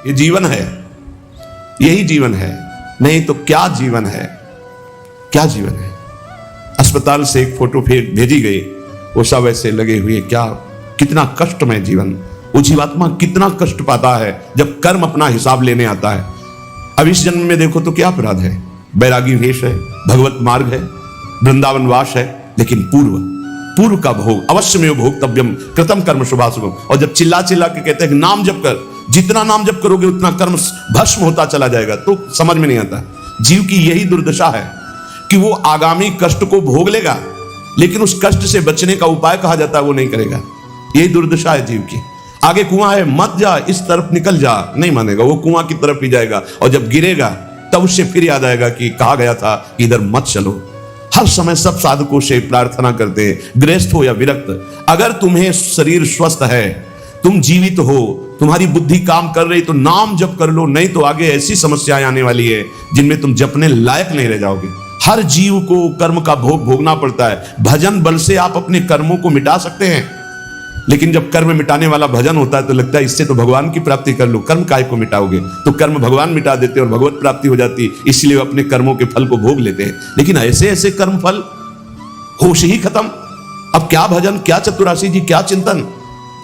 ये जीवन है, यही जीवन है, नहीं तो क्या जीवन है, क्या जीवन है। अस्पताल से एक फोटो फिर भेजी गई, वो सब ऐसे लगे हुए, क्या कितना कष्टमय जीवन। वो जीवात्मा कितना कष्ट पाता है जब कर्म अपना हिसाब लेने आता है। अब इस जन्म में देखो तो क्या अपराध है, बैरागी वेश है, भगवत मार्ग है, वृंदावन वास है, लेकिन पूर्व का भोग अवश्य में भोक्तव्यम कृतम कर्म शुभाशुभम। और जब चिल्ला चिल्ला के कहते हैं कि नाम जप कर, जितना नाम जप करोगे उतना कर्म भस्म होता चला जाएगा, तो समझ में नहीं आता। जीव की यही दुर्दशा है कि वो आगामी कष्ट को भोग लेगा, लेकिन उस कष्ट से बचने का उपाय कहा जाता है वो नहीं करेगा। यही दुर्दशा है जीव की। आगे कुआं है, मत जा, इस तरफ निकल जा, नहीं मानेगा, वो कुआं की तरफ ही जाएगा, और जब गिरेगा तब उससे फिर याद आएगा कि कहा गया था कि इधर मत चलो। हर समय सब साधकों से प्रार्थना करते हैं, गृहस्थ हो या विरक्त, अगर तुम्हें शरीर स्वस्थ है, तुम जीवित हो, तुम्हारी बुद्धि काम कर रही, तो नाम जप कर लो, नहीं तो आगे ऐसी समस्याएं आने वाली है जिनमें तुम जपने लायक नहीं रह जाओगे। हर जीव को कर्म का भोग भोगना पड़ता है। भजन बल से आप अपने कर्मों को मिटा सकते हैं, लेकिन जब कर्म मिटाने वाला भजन होता है तो लगता है इससे तो भगवान की प्राप्ति कर लो, कर्म काय को मिटाओगे। तो कर्म भगवान मिटा देते और भगवत प्राप्ति हो जाती, इसलिए अपने कर्मों के फल को भोग लेते हैं। लेकिन ऐसे ऐसे कर्म फल, होश ही खत्म। अब क्या भजन, क्या चतुरासी जी, क्या चिंतन।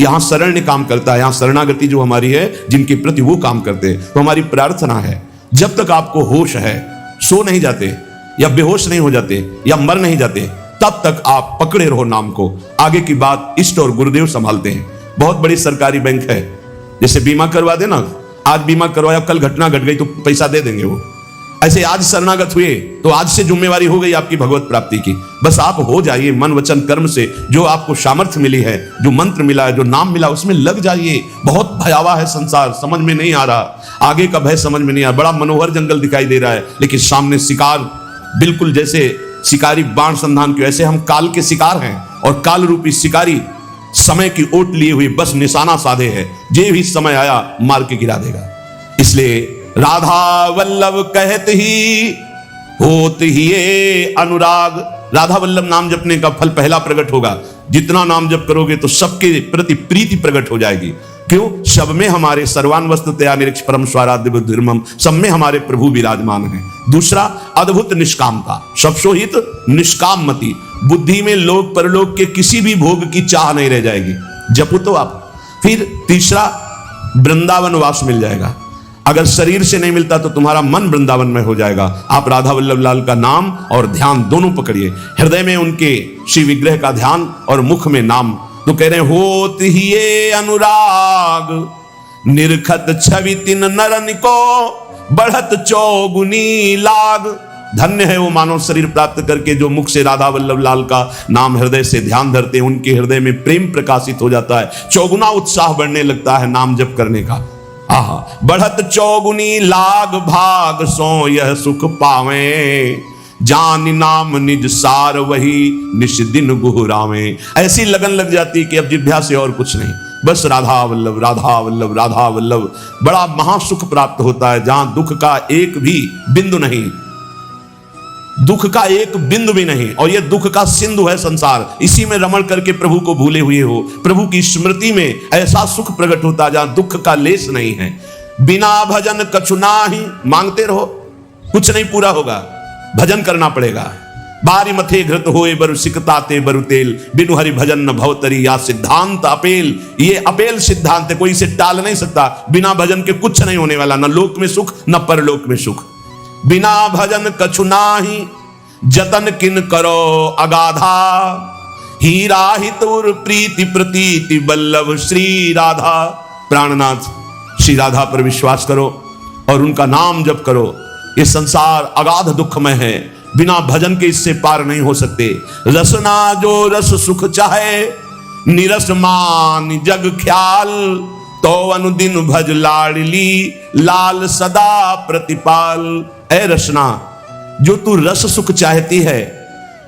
यहां शरण काम करता है, यहां शरणागति जो हमारी है, जिनके प्रति वो काम करते हैं। तो हमारी प्रार्थना है, जब तक आपको होश है, सो नहीं जाते या बेहोश नहीं हो जाते या मर नहीं जाते, तब तक आप पकड़े रहो नाम को। आगे की बात इष्ट और गुरुदेव संभालते हैं। बहुत बड़ी सरकारी बैंक है, जैसे बीमा करवा देना, आज बीमा करवाया, कल घटना घट गई तो पैसा दे देंगे वो। ऐसे आज शरणागत हुए तो आज से जिम्मेवारी हो गई आपकी भगवत प्राप्ति की। बस आप हो जाइए मन वचन कर्म से, जो आपको सामर्थ्य मिली है, जो मंत्र मिला है, जो नाम मिला, उसमें लग जाइए। बहुत भयावह है संसार, समझ में नहीं आ रहा, आगे का भय समझ में नहीं आ रहा। बड़ा मनोहर जंगल दिखाई दे रहा है, लेकिन सामने शिकार, बिल्कुल जैसे शिकारी बाण संधान के, ऐसे हम काल के शिकार हैं, और काल रूपी शिकारी समय की ओट लिए हुए बस निशाना साधे है, जे भी समय आया मार के गिरा देगा। इसलिए राधा वल्लभ कहत ही होत ही ये अनुराग। राधा वल्लभ नाम जपने का फल पहला प्रकट होगा। जितना नाम जप करोगे तो सबके प्रति प्रीति प्रकट हो जाएगी। क्यों? सब में हमारे सर्वान वस्तुतया निरीक्ष परम स्वाराध्य बुद्धिर्मम, सब में हमारे प्रभु विराजमान हैं। दूसरा, अद्भुत निष्कामता, सबसो हित निष्काम मति। बुद्धि में लोक परलोक के किसी भी भोग की चाह नहीं रह जाएगी, जपो तो आप। फिर तीसरा, वृंदावन वास मिल जाएगा। अगर शरीर से नहीं मिलता तो तुम्हारा मन वृंदावन में हो जाएगा। आप राधा वल्लभ लाल का नाम और ध्यान दोनों पकड़िए। हृदय में उनके श्री विग्रह का ध्यान और मुख में नाम। तो कह रहे हैं, होत ही ये अनुराग निरखत छवि तिन नरन को बढ़त चौगुनी लाग। धन्य है वो मानव शरीर प्राप्त करके जो मुख से राधा वल्लभ लाल का नाम हृदय से ध्यान धरते हैं। उनके हृदय में प्रेम प्रकाशित हो जाता है, चौगुना उत्साह बढ़ने लगता है नाम जप करने का। आहा, बढ़त चौगुनी लाग भाग सो यह सुख पावे, जान नाम निज सार वही निश दिन गुहरावे। ऐसी लगन लग जाती कि अब जिभ्या से और कुछ नहीं, बस राधा वल्लभ राधा वल्लभ राधा वल्लभ। बड़ा महासुख प्राप्त होता है, जहां दुख का एक भी बिंदु नहीं, दुख का एक बिंदु भी नहीं। और यह दुख का सिंधु है संसार, इसी में रमण करके प्रभु को भूले हुए हो। प्रभु की स्मृति में ऐसा सुख प्रकट होता है जहां दुख का लेस नहीं है। बिना भजन कछु नाही, मांगते रहो, कुछ नहीं पूरा होगा, भजन करना पड़ेगा। बारी मथे घृत होए बरु सिकताते बरु तेल, बिनु हरि भजन न भवतरी या सिद्धांत अपेल। ये अपेल सिद्धांत है, कोई इसे टाल नहीं सकता। बिना भजन के कुछ नहीं होने वाला, न लोक में सुख न परलोक में सुख। बिना भजन कछु नाही जतन किन करो अगाधा, हीरा हितुर प्रीति प्रतीति बल्लभ श्री राधा। प्राणनाथ श्री राधा पर विश्वास करो और उनका नाम जप करो। ये संसार अगाध दुखमय है, बिना भजन के इससे पार नहीं हो सकते। रसना जो रस सुख चाहे, निरस मान जग ख्याल, तो अनुदिन भज लाडली लाल सदा प्रतिपाल। ऐ रसना, जो तू रस सुख चाहती है,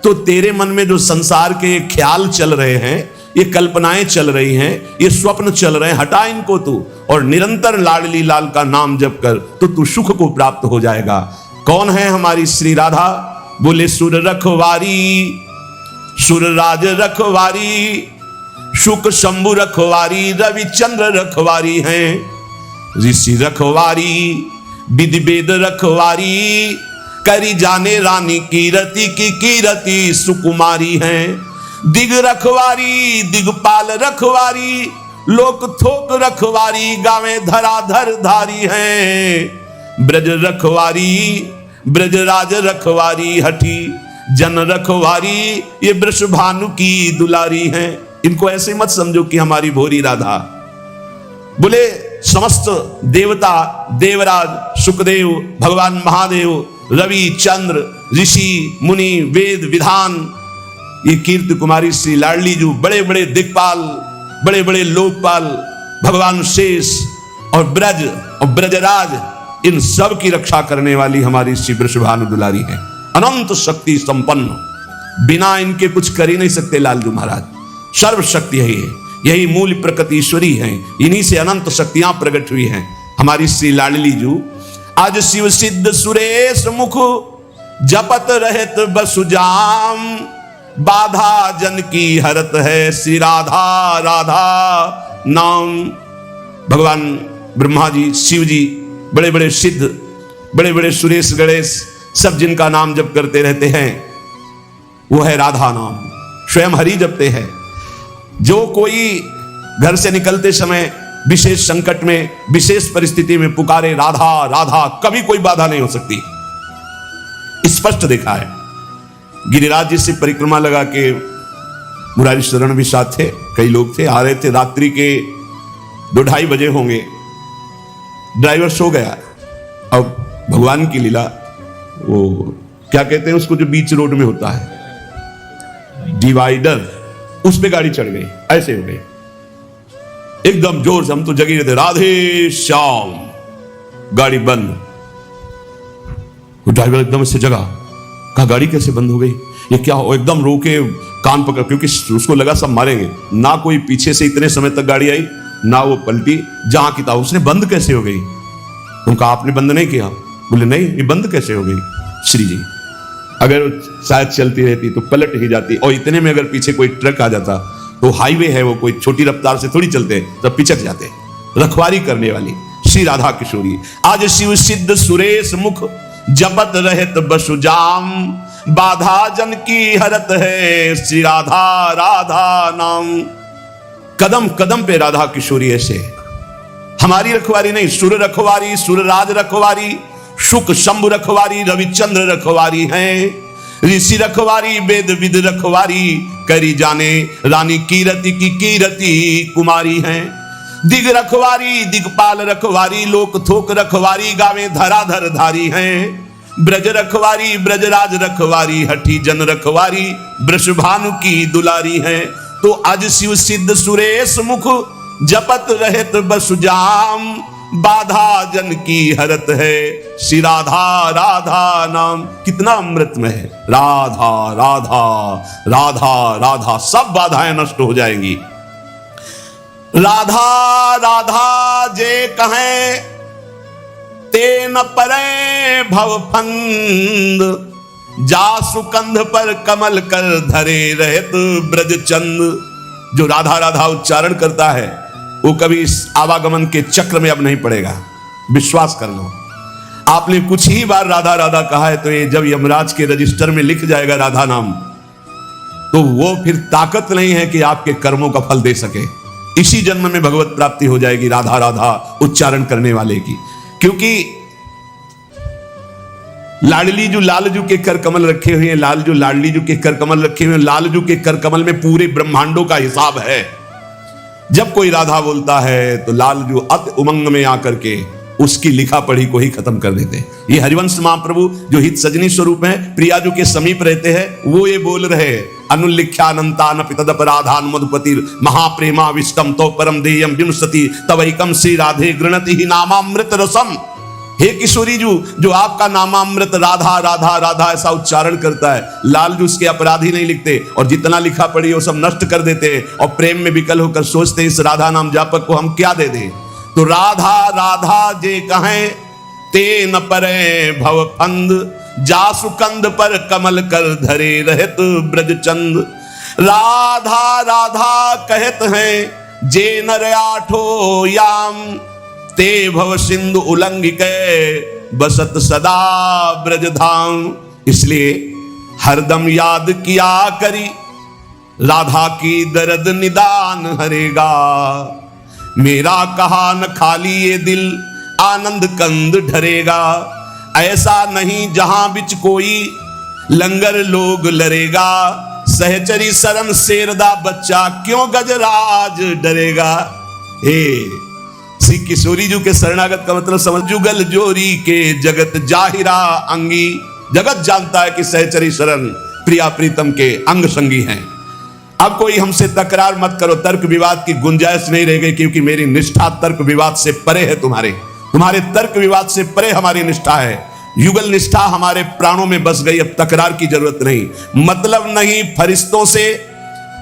तो तेरे मन में जो संसार के ख्याल चल रहे हैं, ये कल्पनाएं चल रही हैं, ये स्वप्न चल रहे हैं, हटा इनको तू और निरंतर लाडली लाल का नाम जप कर, तो तू सुख को प्राप्त हो जाएगा। कौन है हमारी श्री राधा? बोले सुर रखवारी, सुर राज रखवारी, शुक शंभु रखवारी, रविचंद्र रखवारी हैं। ऋषि रखवारी विधि वेद रखवारी, करी जाने रानी कीरति की कीरति सुकुमारी हैं। दिग रखवारी दिगपाल रखवारी, लोक थोक रखवारी, गावे धराधर धारी हैं। ब्रज रखवारी ब्रजराज रखवारी, हठी जन रखवारी, ये वृषभानु की दुलारी हैं। इनको ऐसे मत समझो कि हमारी भोरी राधा। बोले समस्त देवता, देवराज, सुखदेव, भगवान महादेव, रवि, चंद्र, ऋषि, मुनि, वेद, विधान, ये कीर्ति कुमारी श्री लाडली जो बड़े बड़े दिक्पाल, बड़े बड़े लोकपाल, भगवान शेष और ब्रज और ब्रजराज, इन सब की रक्षा करने वाली हमारी श्री वृषभानु दुलारी है। अनंत शक्ति संपन्न, बिना इनके कुछ कर ही नहीं सकते लालजू महाराज। सर्वशक्ति है ये, यही मूल प्रकृति ईश्वरी है, इन्हीं से अनंत शक्तियां प्रकट हुई हैं। हमारी श्री लाडली जू आज शिव सिद्ध सुरेश मुख, जपत रहत बसुजाम, बाधा जन की हरत है श्री राधा राधा नाम। भगवान ब्रह्मा जी, शिव जी, बड़े बड़े सिद्ध, बड़े बड़े सुरेश गणेश, सब जिनका नाम जप करते रहते हैं वो है राधा नाम, स्वयं हरि जपते हैं। जो कोई घर से निकलते समय विशेष संकट में, विशेष परिस्थिति में पुकारे राधा राधा, कभी कोई बाधा नहीं हो सकती। स्पष्ट देखा है। गिरिराज जी से परिक्रमा लगा के मुरारी शरण भी साथ थे, कई लोग थे, आ रहे थे, रात्रि के 2-2:30 बजे होंगे। ड्राइवर सो गया। अब भगवान की लीला, वो क्या कहते हैं उसको जो बीच रोड में होता है, डिवाइडर, उस पे गाड़ी चढ़ गई। ऐसे हो गए एकदम जोर से, हम तो जगी रहे थे, राधे श्याम, गाड़ी बंद। वो ड्राइवर एकदम से जगा, कहा गाड़ी कैसे बंद हो गई, ये क्या हो? एकदम रोके, कान पकड़, क्योंकि उसको लगा सब मारेंगे। ना कोई पीछे से इतने समय तक गाड़ी आई, ना वो पलटी, जहां की था उसने बंद कैसे हो गई? उनका आपने बंद नहीं किया? बोले नहीं, ये बंद कैसे हो गई श्री जी? अगर शायद चलती रहती तो पलट ही जाती, और इतने में अगर पीछे कोई ट्रक आ जाता, तो हाईवे है, वो कोई छोटी रफ्तार से थोड़ी चलते, तब पिचक जाते। रखवारी करने वाली श्री राधा किशोरी आज शिव सिद्ध सुरेश मुख, जपत रहत बसुजाम, बाधा जन की हरत है श्री राधा राधा नाम। कदम कदम पे राधा किशोरी ऐसे, हमारी रखवारी नहीं, सुर रखवारी, सुरराज रखवारी, शुक शंभु रखवारी, रविचंद्र रखवारी हैं। ऋषि रखवारी वेद विद रखवारी, करी जाने रानी कीरति की कीरति कुमारी हैं। दिग रखवारी दिगपाल रखवारी, लोक थोक रखवारी, गावे धराधर धारी हैं। ब्रज रखवारी ब्रजराज रखवारी, हठी जन रखवारी, वृषभानु की दुलारी हैं। तो आज शिव सिद्ध सुरेश मुख, जपत रहत बसुजाम, बाधा जन की हरत है श्री राधा राधा नाम। कितना अमृत में है, राधा राधा राधा राधा, सब बाधाएं नष्ट हो जाएंगी। राधा राधा जे कहें, ते न परे भवफंद, जा सुकंध पर कमल कर धरे रहत ब्रजचंद। जो राधा राधा उच्चारण करता है वो कभी इस आवागमन के चक्र में अब नहीं पड़ेगा, विश्वास कर लो। आपने कुछ ही बार राधा राधा कहा है, तो ये जब यमराज के रजिस्टर में लिख जाएगा राधा नाम, तो वो फिर ताकत नहीं है कि आपके कर्मों का फल दे सके। इसी जन्म में भगवत प्राप्ति हो जाएगी राधा राधा उच्चारण करने वाले की। क्योंकि लाडली जो लालजू के कर कमल रखे हुए हैं, लालजू लाडली जू के कर कमल रखे हुए हैं, लालजू के कर कमल में पूरे ब्रह्मांडों का हिसाब है। जब कोई राधा बोलता है तो लालजू अति उमंग में आकर के उसकी लिखा पढ़ी को ही खत्म कर देते हैं। ये हरिवंश महाप्रभु जो हित सजनी स्वरूप है, प्रियाजू के समीप रहते हैं, वो ये बोल रहे हैं, अनुल्लिख्यानंतान पितदपराधान मधुपति महाप्रेमा विष्टम तो परम देयम विंशति तवैकम श्री राधे गृणति ही नामामृत रसम। हे किशोरी जू, जो आपका नामामृत राधा राधा राधा ऐसा उच्चारण करता है, लालजू उसके अपराधी नहीं लिखते, और जितना लिखा पढ़ी वो सब नष्ट कर देते हैं, और प्रेम में विकल होकर सोचते इस राधा नाम जापक को हम क्या दे दें। तो राधा राधा जे कहें, ते न परे भवफंद, जासु कंद पर कमल कर धरे रहत ब्रजचंद। राधा राधा कहत हैं जे नर आठो याम, ते भव सिंधु उल्लंघिक बसत सदा ब्रज धाम। इसलिए हरदम याद किया करी राधा की दर्द निदान हरेगा। मेरा कहा न खाली ये दिल आनंद कंद ढरेगा। ऐसा नहीं जहां बिच कोई लंगर लोग लरेगा। सहचरी शरण शेरदा बच्चा क्यों गजराज डरेगा। हे श्री किशोरी जी के शरणागत का मतलब समझ। जुगल जोरी के जगत जाहिरा अंगी। जगत जानता है कि सहचरी शरण प्रिया प्रीतम के अंग संगी हैं। अब कोई हमसे तकरार मत करो, तर्क विवाद की गुंजाइश नहीं रह गई, क्योंकि मेरी निष्ठा तर्क विवाद से परे है। तुम्हारे तर्क विवाद से परे हमारी निष्ठा है। युगल निष्ठा हमारे प्राणों में बस गई। अब तकरार की जरूरत नहीं। मतलब नहीं फरिश्तों से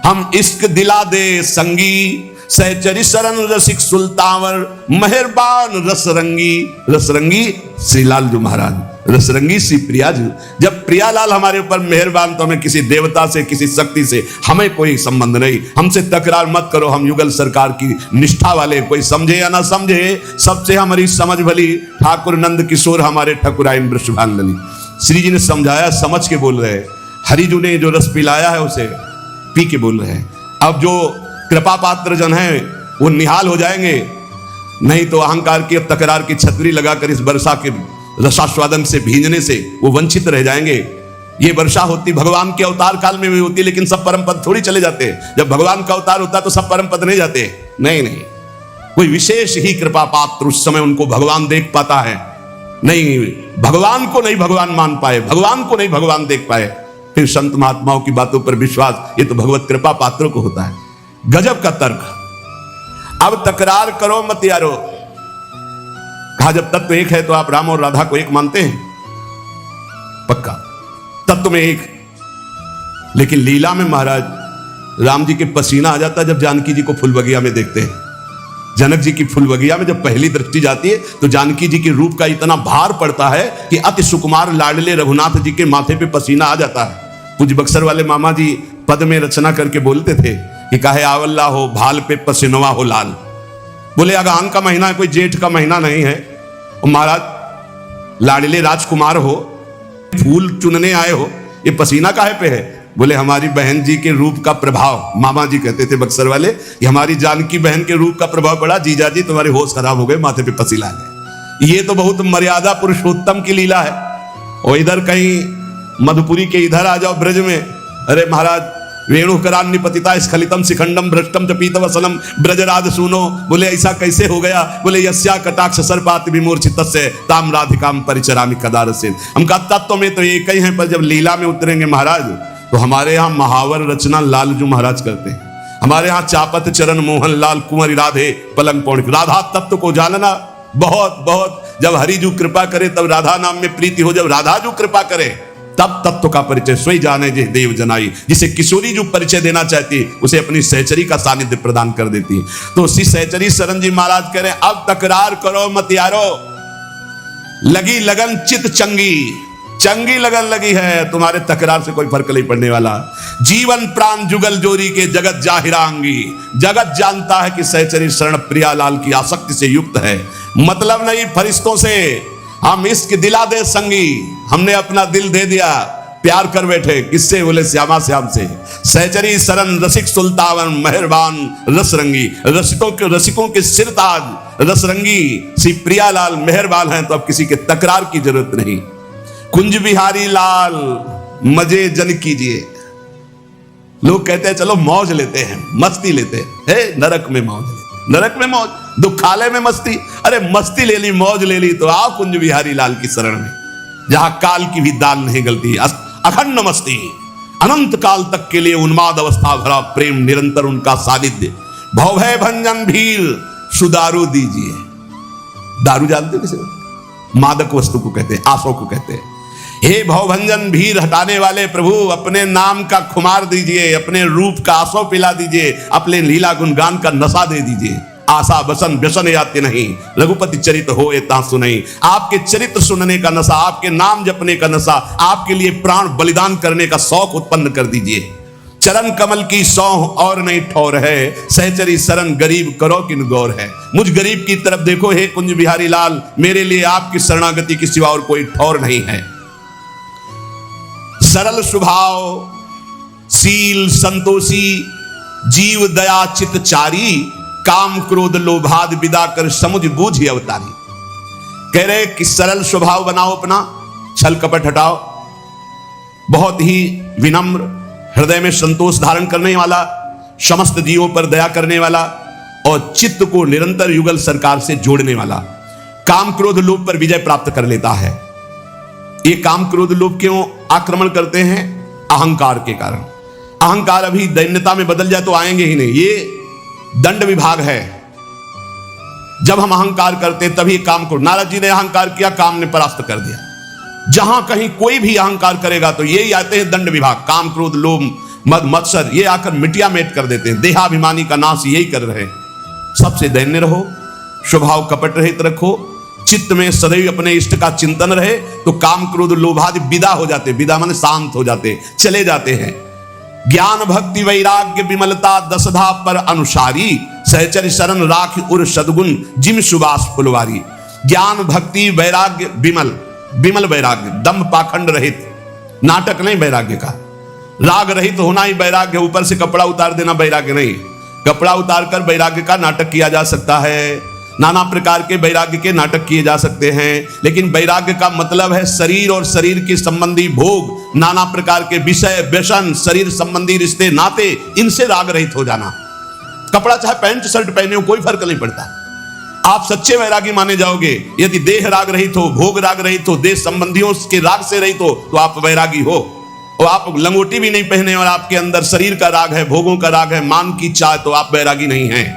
हम इश्क दिला दे संगी। सहचरी शरण रसिक सुल्तावर मेहरबान रसरंगी। रसरंगी श्री लालजू महाराज, रसरंगी श्री प्रिया जी। जब प्रियालाल हमारे ऊपर मेहरबान तो हमें किसी देवता से किसी शक्ति से हमें कोई संबंध नहीं। हमसे तकरार मत करो। हम युगल सरकार की निष्ठा वाले, कोई समझे या ना समझे सबसे हमारी समझ भली। ठाकुर नंद किशोर हमारे ठकुराइन वृषभांगनी। श्री जी ने समझाया, समझ के बोल रहे। हरिजू ने जो रस पिलाया है उसे पी के बोल रहे हैं। अब जो कृपा पात्र जन हैं वो निहाल हो जाएंगे, नहीं तो अहंकार की तकरार की छतरी लगाकर इस वर्षा के रसास्वादन से भींजने से वो वंचित रह जाएंगे। ये वर्षा होती भगवान के अवतार काल में भी होती, लेकिन सब परम पद थोड़ी चले जाते। जब भगवान का अवतार होता तो सब परम पद नहीं जाते। नहीं, कोई विशेष ही कृपा पात्र उस समय उनको भगवान देख पाता है। नहीं, भगवान को नहीं भगवान मान पाए, भगवान को नहीं भगवान देख पाए, फिर संत महात्माओं की बातों पर विश्वास, ये तो भगवत कृपा पात्रों को होता है। गजब का तर्क। अब तकरार करो मत यारो। कहा जब तत्व एक है तो आप राम और राधा को एक मानते हैं? पक्का तत्व में एक। लेकिन लीला में महाराज राम जी के पसीना आ जाता है जब जानकी जी को फूल बगिया में देखते हैं। जनक जी की फूल बगिया में जब पहली दृष्टि जाती है तो जानकी जी के रूप का इतना भार पड़ता है कि अति सुकुमार लाडले रघुनाथ जी के माथे पे पसीना आ जाता है। कुछ बक्सर वाले मामा जी पद में रचना करके बोलते थे कि काहे आवल्ला हो भाल पे पसीनवा हो लाल। बोले अगान का महीना है, कोई जेठ का महीना नहीं है। और महाराज लाडले राजकुमार हो, फूल चुनने आए हो, ये पसीना काहे पे है? बोले हमारी बहन जी के रूप का प्रभाव। मामा जी कहते थे बक्सर वाले कि हमारी जानकी बहन के रूप का प्रभाव पड़ा, जीजा जी तुम्हारे होश खराब हो गए, माथे पे पसीना आ गए। ये तो बहुत मर्यादा पुरुषोत्तम की लीला है। और इधर कहीं मधुपुरी के इधर आ जाओ ब्रज में, अरे महाराज वेणुकरान्य पतिता स्खलितम शिखंडम भ्रष्टम च पीतवसनम ब्रजराज सुनो। बोले ऐसा कैसे हो गया? बोले यस्या कटाक्ष सर्पात विमूर्छितस्य ताम राधिकाम परिचरामि कदारसे। हम का तत्व में तो एक ही है, पर जब लीला में उतरेंगे महाराज तो हमारे यहाँ महावर रचना लालजू महाराज करते हैं। हमारे यहाँ चापत चरण मोहन लाल कुंवरी राधे पलंग पौड़। राधा तत्व को जानना बहुत बहुत, जब हरिजू कृपा करे तब राधा नाम में प्रीति हो, जब राधा जू कृपा करे तब तत्व का परिचय स्वयं जाने जे देव जनाई। जिसे किशोरी जो परिचय देना चाहती उसे अपनी सहचरी का सानिध्य प्रदान कर देती। तो श्री सहचरी शरण जी महाराज कह रहे अब तकरार करो मत यारो। लगी लगन चित चंगी, चंगी लगन लगी है, तुम्हारे तकरार से कोई फर्क नहीं पड़ने वाला। जीवन प्राण जुगल जोरी के जगत जाहिरा अंगी। जगत जानता है कि सहचरी शरण प्रियालाल की आसक्ति से युक्त है। मतलब नहीं फरिश्तों से हम इश्क दिला दे संगी। हमने अपना दिल दे दिया, प्यार कर बैठे। किससे? बोले श्यामा श्याम से। सहचरी शरण रसिक सुल्तावन मेहरबान रसरंगी। रसिकों के सिरताज रसरंगी श्री प्रियालाल मेहरबान हैं, तो अब किसी के तकरार की जरूरत नहीं। कुंज बिहारी लाल मजे जन कीजिए। लोग कहते हैं चलो मौज लेते हैं, मस्ती लेते हैं। हे नरक में मौज लेते, नरक में मौज, दुखालय में मस्ती। अरे मस्ती ले ली, मौज ले ली तो आओ कुंज बिहारी लाल की शरण में, जहां काल की भी दाल नहीं गलती। अखंड मस्ती, अनंत काल तक के लिए उन्माद अवस्था भरा प्रेम, निरंतर उनका सानिध्य। भवभय भंजन भीर सुदारू दीजिए। दारू जानते हो किसे? मादक वस्तु को कहते हैं, आसों को कहते हैं। हे भवभंजन भीर हटाने वाले प्रभु, अपने नाम का खुमार दीजिए, अपने रूप का आसो पिला दीजिए, अपने लीला गुणगान का नशा दे दीजिए। आशा बसन व्यसन याते नहीं, रघुपति चरित्र हो ता सुनई। आपके चरित्र सुनने का नशा, आपके नाम जपने का नशा, आपके लिए प्राण बलिदान करने का शौक उत्पन्न कर दीजिए। चरण कमल की सौह और नहीं ठौर है, सहचरी शरण गरीब करो किन गौर है। मुझ गरीब की तरफ देखो हे कुंज बिहारी लाल, मेरे लिए आपकी शरणागति के सिवा और कोई ठौर नहीं है। सरल स्वभाव शील संतोषी, जीव दया चित चारी, काम क्रोध लोभाद विदा कर समुझ बूझ अवतारी। कह रहे कि सरल स्वभाव बनाओ अपना, छल कपट हटाओ, बहुत ही विनम्र, हृदय में संतोष धारण करने वाला, समस्त जीवों पर दया करने वाला और चित्त को निरंतर युगल सरकार से जोड़ने वाला। काम क्रोध लोभ पर विजय प्राप्त कर लेता है। ये काम क्रोध लोभ क्यों आक्रमण करते हैं? अहंकार के कारण। अहंकार अभी दैन्यता में बदल जाए तो आएंगे ही नहीं। ये दंड विभाग है। जब हम अहंकार करते तभी काम को, नारद जी ने अहंकार किया, काम ने परास्त कर दिया। जहां कहीं कोई भी अहंकार करेगा तो यही आते हैं दंड विभाग, काम क्रोध लोभ मद मत्सर, ये आकर मिटिया मेट कर देते हैं। देहाभिमानी का नाश यही कर रहे हैं। सबसे दैन्य रहो, स्वभाव कपट रहित रखो, चित्त में सदैव अपने इष्ट का चिंतन रहे, तो काम क्रोध लोभादि विदा हो जाते। विदा माने शांत हो जाते, चले जाते हैं। ज्ञान भक्ति वैराग्य विमलता दसधा पर अनुसारी, सहचर शरण राख उर सदगुण जिम सुबास फुलवारी। ज्ञान भक्ति वैराग्य विमल, विमल वैराग्य, दम्भ पाखंड रहित, नाटक नहीं वैराग्य का, राग रहित होना ही वैराग्य। ऊपर से कपड़ा उतार देना वैराग्य नहीं। कपड़ा उतार कर वैराग्य का नाटक किया जा सकता है, नाना प्रकार के वैराग्य के नाटक किए जा सकते हैं, लेकिन वैराग्य का मतलब है शरीर और शरीर के संबंधी भोग, नाना प्रकार के विषय व्यसन, शरीर संबंधी रिश्ते नाते, इनसे राग रहित हो जाना। कपड़ा चाहे पैंट शर्ट पहने हो, कोई फर्क नहीं पड़ता। आप सच्चे वैरागी माने जाओगे यदि देह राग रहित हो, भोग राग रहित हो, देश संबंधियों के राग से रहित हो, तो आप वैरागी हो। और आप लंगोटी भी नहीं पहने और आपके अंदर शरीर का राग है, भोगों का राग है, मान की चाह, तो आप वैरागी नहीं हैं।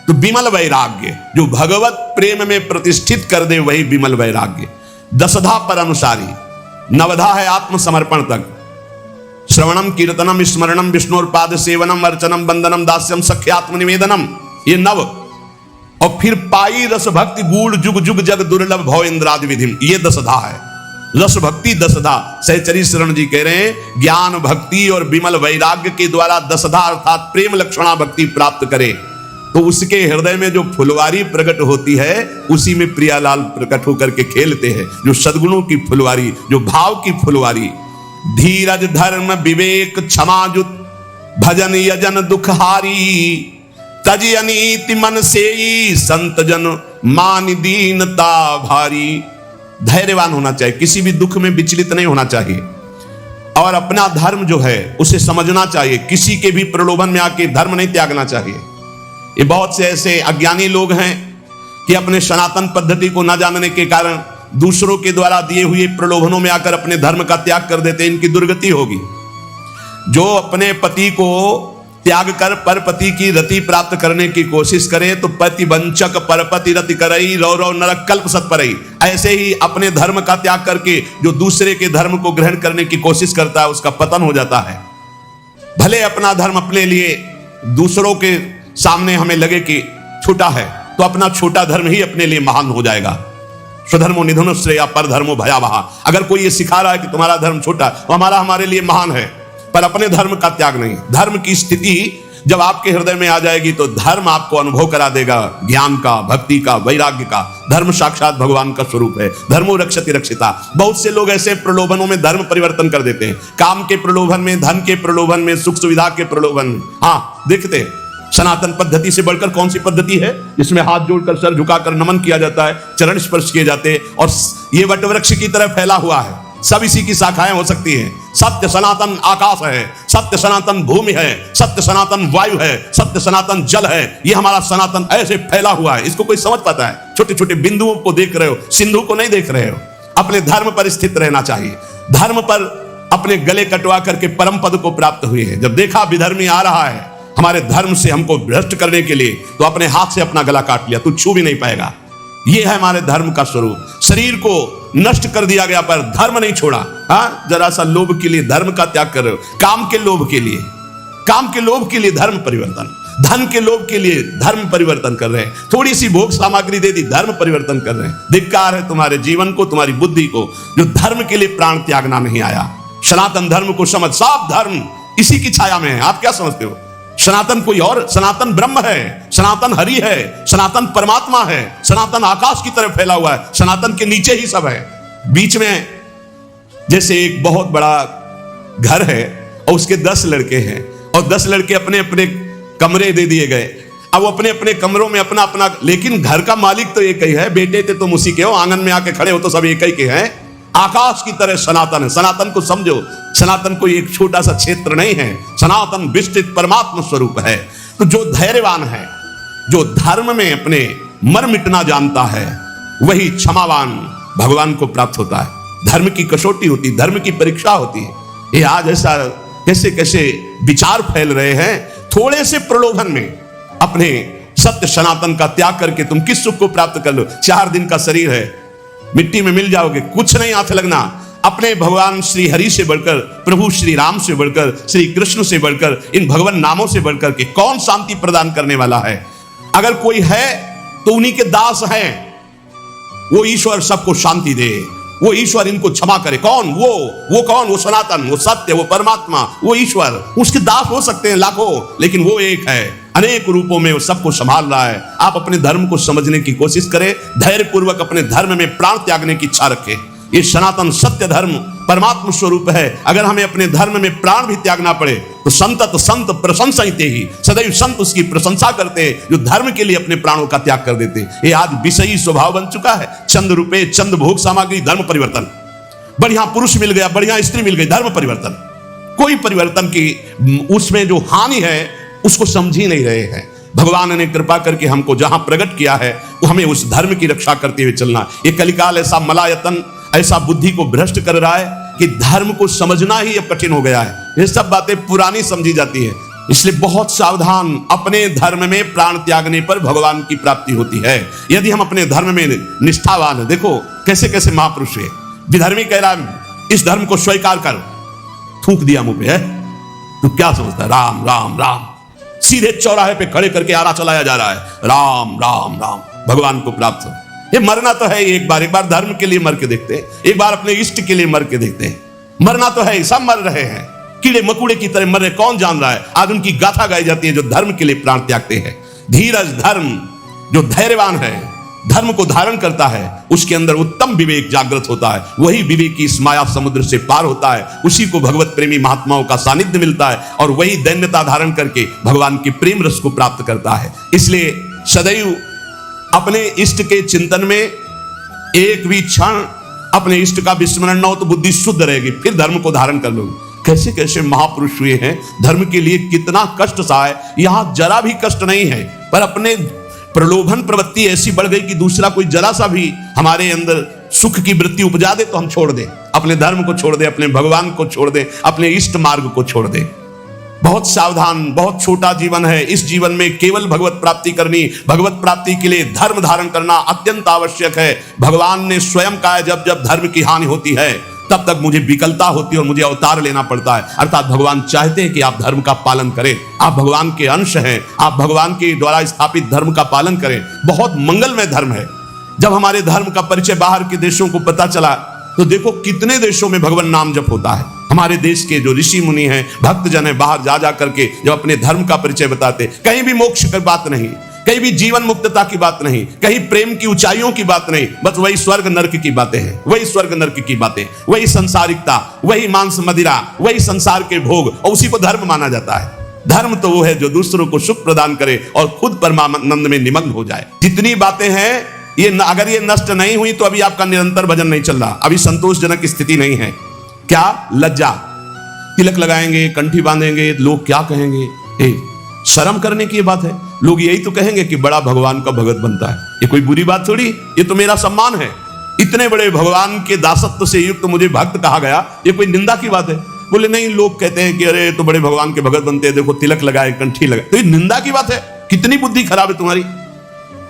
तो विमल वैराग्य जो भगवत प्रेम में प्रतिष्ठित कर दे, वही विमल वैराग्य। दसधा पर अनुसारी, नवधा है आत्मसमर्पण तक। श्रवणम कीर्तनम स्मरणम विष्णुर्पाद सेवनम अर्चनम वंदनम दास्यम सख्यात्म निवेदनम, ये नव। और फिर पाई रस भक्ति गूढ़ जुग जुग जग दुर्लभ भव इंद्रादि विधिम, ये दसधा है। रस भक्ति दसधा, सहचरी शरण जी कह रहे हैं ज्ञान भक्ति और विमल वैराग्य के द्वारा दसधा अर्थात प्रेम लक्षणा भक्ति प्राप्त करे, तो उसके हृदय में जो फुलवारी प्रकट होती है, उसी में प्रियालाल प्रकट होकर के खेलते हैं। जो सद्गुणों की फुलवारी, जो भाव की फुलवारी, धीरज धर्म विवेक क्षमाजुत भजन यजन दुखहारी, तज अनीति मन सेई संत जन मान दीनता भारी। धैर्यवान होना चाहिए, किसी भी दुख में विचलित नहीं होना चाहिए, और अपना धर्म जो है उसे समझना चाहिए। किसी के भी प्रलोभन में आके धर्म नहीं त्यागना चाहिए। ये बहुत से ऐसे अज्ञानी लोग हैं कि अपने सनातन पद्धति को न जानने के कारण दूसरों के द्वारा दिए हुए प्रलोभनों में आकर अपने धर्म का त्याग कर देते हैं। इनकी दुर्गति होगी। जो अपने पति को त्याग कर परपति की रति प्राप्त करने की कोशिश करे, तो पति वंचक परपति रति करई रौ रौ नरक कल्प सत्परई। ऐसे ही अपने धर्म का त्याग करके जो दूसरे के धर्म को ग्रहण करने की कोशिश करता है, उसका पतन हो जाता है। भले अपना धर्म अपने लिए दूसरों के सामने हमें लगे कि छोटा है, तो अपना छोटा धर्म ही अपने लिए महान हो जाएगा। स्वधर्मो निधनो श्रेया पर धर्मो भयावहा। अगर कोई ये सिखा रहा है कि तुम्हारा धर्म छोटा, तो हमारे लिए महान है, पर अपने धर्म का त्याग नहीं। धर्म की स्थिति जब आपके हृदय में आ जाएगी, तो धर्म आपको अनुभव करा देगा ज्ञान का, भक्ति का, वैराग्य का। धर्म साक्षात भगवान का स्वरूप है। धर्मो रक्षति रक्षिता। बहुत से लोग ऐसे प्रलोभनों में धर्म परिवर्तन कर देते हैं। काम के प्रलोभन में, धन के प्रलोभन में, सुख सुविधा के प्रलोभन में। हाँ, देखते हैं सनातन पद्धति से बढ़कर कौन सी पद्धति है जिसमें हाथ जोड़कर सर झुकाकर नमन किया जाता है, चरण स्पर्श किए जाते हैं, और ये वटवृक्ष की तरह फैला हुआ है। सब इसी की शाखाएं हो सकती हैं। सत्य सनातन आकाश है, सत्य सनातन भूमि है, सत्य सनातन वायु है, सत्य सनातन जल है। ये हमारा सनातन ऐसे फैला हुआ है। इसको कोई समझ पाता है? छोटे छोटे बिंदुओं को देख रहे हो, सिंधु को नहीं देख रहे हो। अपने धर्म पर स्थित रहना चाहिए। धर्म पर अपने गले कटवा करके परम पद को प्राप्त हुए हैं। जब देखा विधर्मी आ रहा है हमारे धर्म से हमको भ्रष्ट करने के लिए, तो अपने हाथ से अपना गला काट लिया, तू छू भी नहीं पाएगा। ये है हमारे धर्म का स्वरूप। शरीर को नष्ट कर दिया गया पर धर्म नहीं छोड़ा। हाँ, जरा सा लोभ के लिए धर्म का त्याग कर रहे हो। काम के लोभ के लिए, काम के लोभ के लिए धर्म परिवर्तन, धन के लोभ के लिए धर्म परिवर्तन कर रहे हैं। थोड़ी सी भोग सामग्री दे दी, धर्म परिवर्तन कर रहे हैं। धिक्कार है तुम्हारे जीवन को, तुम्हारी बुद्धि को, जो धर्म के लिए प्राण त्यागना नहीं आया। सनातन धर्म को समझ। सब धर्म इसी की छाया में है। आप क्या समझते हो? सनातन कोई और, सनातन ब्रह्म है, सनातन हरि है, सनातन परमात्मा है, सनातन आकाश की तरफ फैला हुआ है, सनातन के नीचे ही सब है। बीच में जैसे एक बहुत बड़ा घर है और उसके 10 लड़के हैं और 10 लड़के अपने अपने कमरे दे दिए गए। अब वो अपने अपने कमरों में अपना अपना, लेकिन घर का मालिक तो एक ही है। बेटे थे तुम उसी के हो, आंगन में आके खड़े हो तो सब एक ही के हैं। आकाश की तरह सनातन है। सनातन को समझो, सनातन कोई एक छोटा सा क्षेत्र नहीं है, सनातन विस्तृत परमात्मा स्वरूप है। तो जो धैर्यवान है, जो धर्म में अपने मर मिटना जानता है, वही क्षमावान भगवान को प्राप्त होता है। धर्म की कसौटी होती है, धर्म की परीक्षा होती है। ये आज ऐसा कैसे कैसे विचार फैल रहे हैं, थोड़े से प्रलोभन में अपने सत्य सनातन का त्याग करके तुम किस सुख को प्राप्त कर लो। 4 दिन का शरीर है, मिट्टी में मिल जाओगे, कुछ नहीं हाथ लगना। अपने भगवान श्री हरि से बढ़कर, प्रभु श्री राम से बढ़कर, श्री कृष्ण से बढ़कर, इन भगवान नामों से बढ़कर के कौन शांति प्रदान करने वाला है? अगर कोई है तो उन्हीं के दास हैं। वो ईश्वर सबको शांति दे, वो ईश्वर इनको क्षमा करे। कौन? वो कौन? वो सनातन, वो सत्य, वो परमात्मा, वो ईश्वर। उसके दास हो सकते हैं लाखों, लेकिन वो एक है, अनेक रूपों में वो सबको संभाल रहा है। आप अपने धर्म को समझने की कोशिश करें, धैर्य पूर्वक अपने धर्म में प्राण त्यागने की इच्छा रखें। ये सनातन सत्य धर्म परमात्मा स्वरूप है। अगर हमें अपने धर्म में प्राण भी त्यागना पड़े तो संत प्रशंसते ही, सदैव संत उसकी प्रशंसा करते हैं जो धर्म के लिए अपने प्राणों का त्याग कर देते। ये आज विषयी स्वभाव बन चुका है। चंद रुपए, चंद भोग सामग्री, धर्म परिवर्तन। बढ़िया पुरुष मिल गया, बढ़िया स्त्री मिल गई, धर्म परिवर्तन। कोई परिवर्तन की उसमें जो हानि है उसको समझ ही नहीं रहे हैं। भगवान ने कृपा करके हमको जहां प्रकट किया है वो हमें उस धर्म की रक्षा करते हुए चलना। ये कलिकाल ऐसा मलायतन, ऐसा बुद्धि को भ्रष्ट कर रहा है कि धर्म को समझना ही अब कठिन हो गया है। ये सब बातें पुरानी समझी जाती है। इसलिए बहुत सावधान, अपने धर्म में प्राण त्यागने पर भगवान की प्राप्ति होती है। यदि हम अपने धर्म में निष्ठावान है, देखो कैसे कैसे महापुरुष है। विधर्मी कह रहा है इस धर्म को स्वीकार कर, थूक दिया मुंह पे है। तू क्या समझता है? राम राम राम, सीधे चौराहे पे खड़े करके आरा चलाया जा रहा है, राम राम राम, भगवान को प्राप्त हो। ये मरना तो है, एक बार धर्म के लिए मर के देखते हैं, एक बार अपने इष्ट के लिए मर के देखते हैं। मरना तो है, सब मर रहे हैं, कीड़े मकुड़े की तरह मर रहे, कौन जान रहा है? आज उनकी गाथा गाई जाती है जो धर्म के लिए प्राण त्यागते हैं। धीरज धर्म, जो धैर्यवान है, धर्म को धारण करता है, उसके अंदर उत्तम विवेक जागृत होता है। वही विवेक की इस माया समुद्र से पार होता है। उसी को भगवत प्रेमी महात्माओं का सानिध्य मिलता है और वही दैन्यता धारण करके भगवान की प्रेम रस को प्राप्त करता है। इसलिए सदैव अपने इष्ट के चिंतन में एक भी क्षण अपने इष्ट का विस्मरण न हो तो बुद्धि शुद्ध रहेगी, फिर धर्म को धारण कर लोगे। कैसे कैसे महापुरुष हुए हैं, धर्म के लिए कितना कष्ट सहा है। यहां जरा भी कष्ट नहीं है, पर अपने प्रलोभन प्रवृत्ति ऐसी बढ़ गई कि दूसरा कोई जरा सा भी हमारे अंदर सुख की वृत्ति उपजा दे तो हम छोड़ दें, अपने धर्म को छोड़ दें, अपने भगवान को छोड़ दें, अपने इष्ट मार्ग को छोड़ दें। बहुत सावधान, बहुत छोटा जीवन है। इस जीवन में केवल भगवत प्राप्ति करनी, भगवत प्राप्ति के लिए धर्म धारण करना अत्यंत आवश्यक है। भगवान ने स्वयं कहा, जब जब धर्म की हानि होती है तब तक मुझे विकलता होती है और मुझे अवतार लेना पड़ता है। अर्थात भगवान चाहते हैं कि आप धर्म का पालन करें, आप भगवान के अंश हैं, आप भगवान के द्वारा स्थापित धर्म का पालन करें। बहुत मंगलमय धर्म है। जब हमारे धर्म का परिचय बाहर के देशों को पता चला तो देखो कितने देशों में भगवान नाम जप होता है। हमारे देश के जो ऋषि मुनि हैं, भक्तजन हैं, बाहर जा करके जब अपने धर्म का परिचय बताते, कहीं भी मोक्ष की बात नहीं, कहीं भी जीवन मुक्तता की बात नहीं, कहीं प्रेम की ऊंचाइयों की बात नहीं, बस वही स्वर्ग नरक की बातें हैं, वही स्वर्ग नरक की बातें, वही संसारिकता, वही मांस मदिरा, वही संसार के भोग, और उसी को धर्म माना जाता है। धर्म तो वो है जो दूसरों को सुख प्रदान करे और खुद परमानंद में निमग्न हो जाए। जितनी बातें हैं ये अगर ये नष्ट नहीं हुई तो अभी आपका निरंतर भजन नहीं चल रहा, अभी संतोषजनक स्थिति नहीं है। क्या लज्जा, तिलक लगाएंगे, कंठी बांधेंगे, लोग क्या कहेंगे? शर्म करने की बात है। लोग यही तो कहेंगे कि बड़ा भगवान का भगत बनता है। ये कोई बुरी बात थोड़ी, ये तो मेरा सम्मान है। इतने बड़े भगवान के दासत्व से युक्त मुझे भक्त कहा गया, ये कोई निंदा की बात है? बोले नहीं, लोग कहते हैं कि अरे तो बड़े भगवान के भगत बनते हैं, देखो तिलक लगाए, कंठी लगाए, तो ये निंदा की बात है? कितनी बुद्धि खराब है तुम्हारी।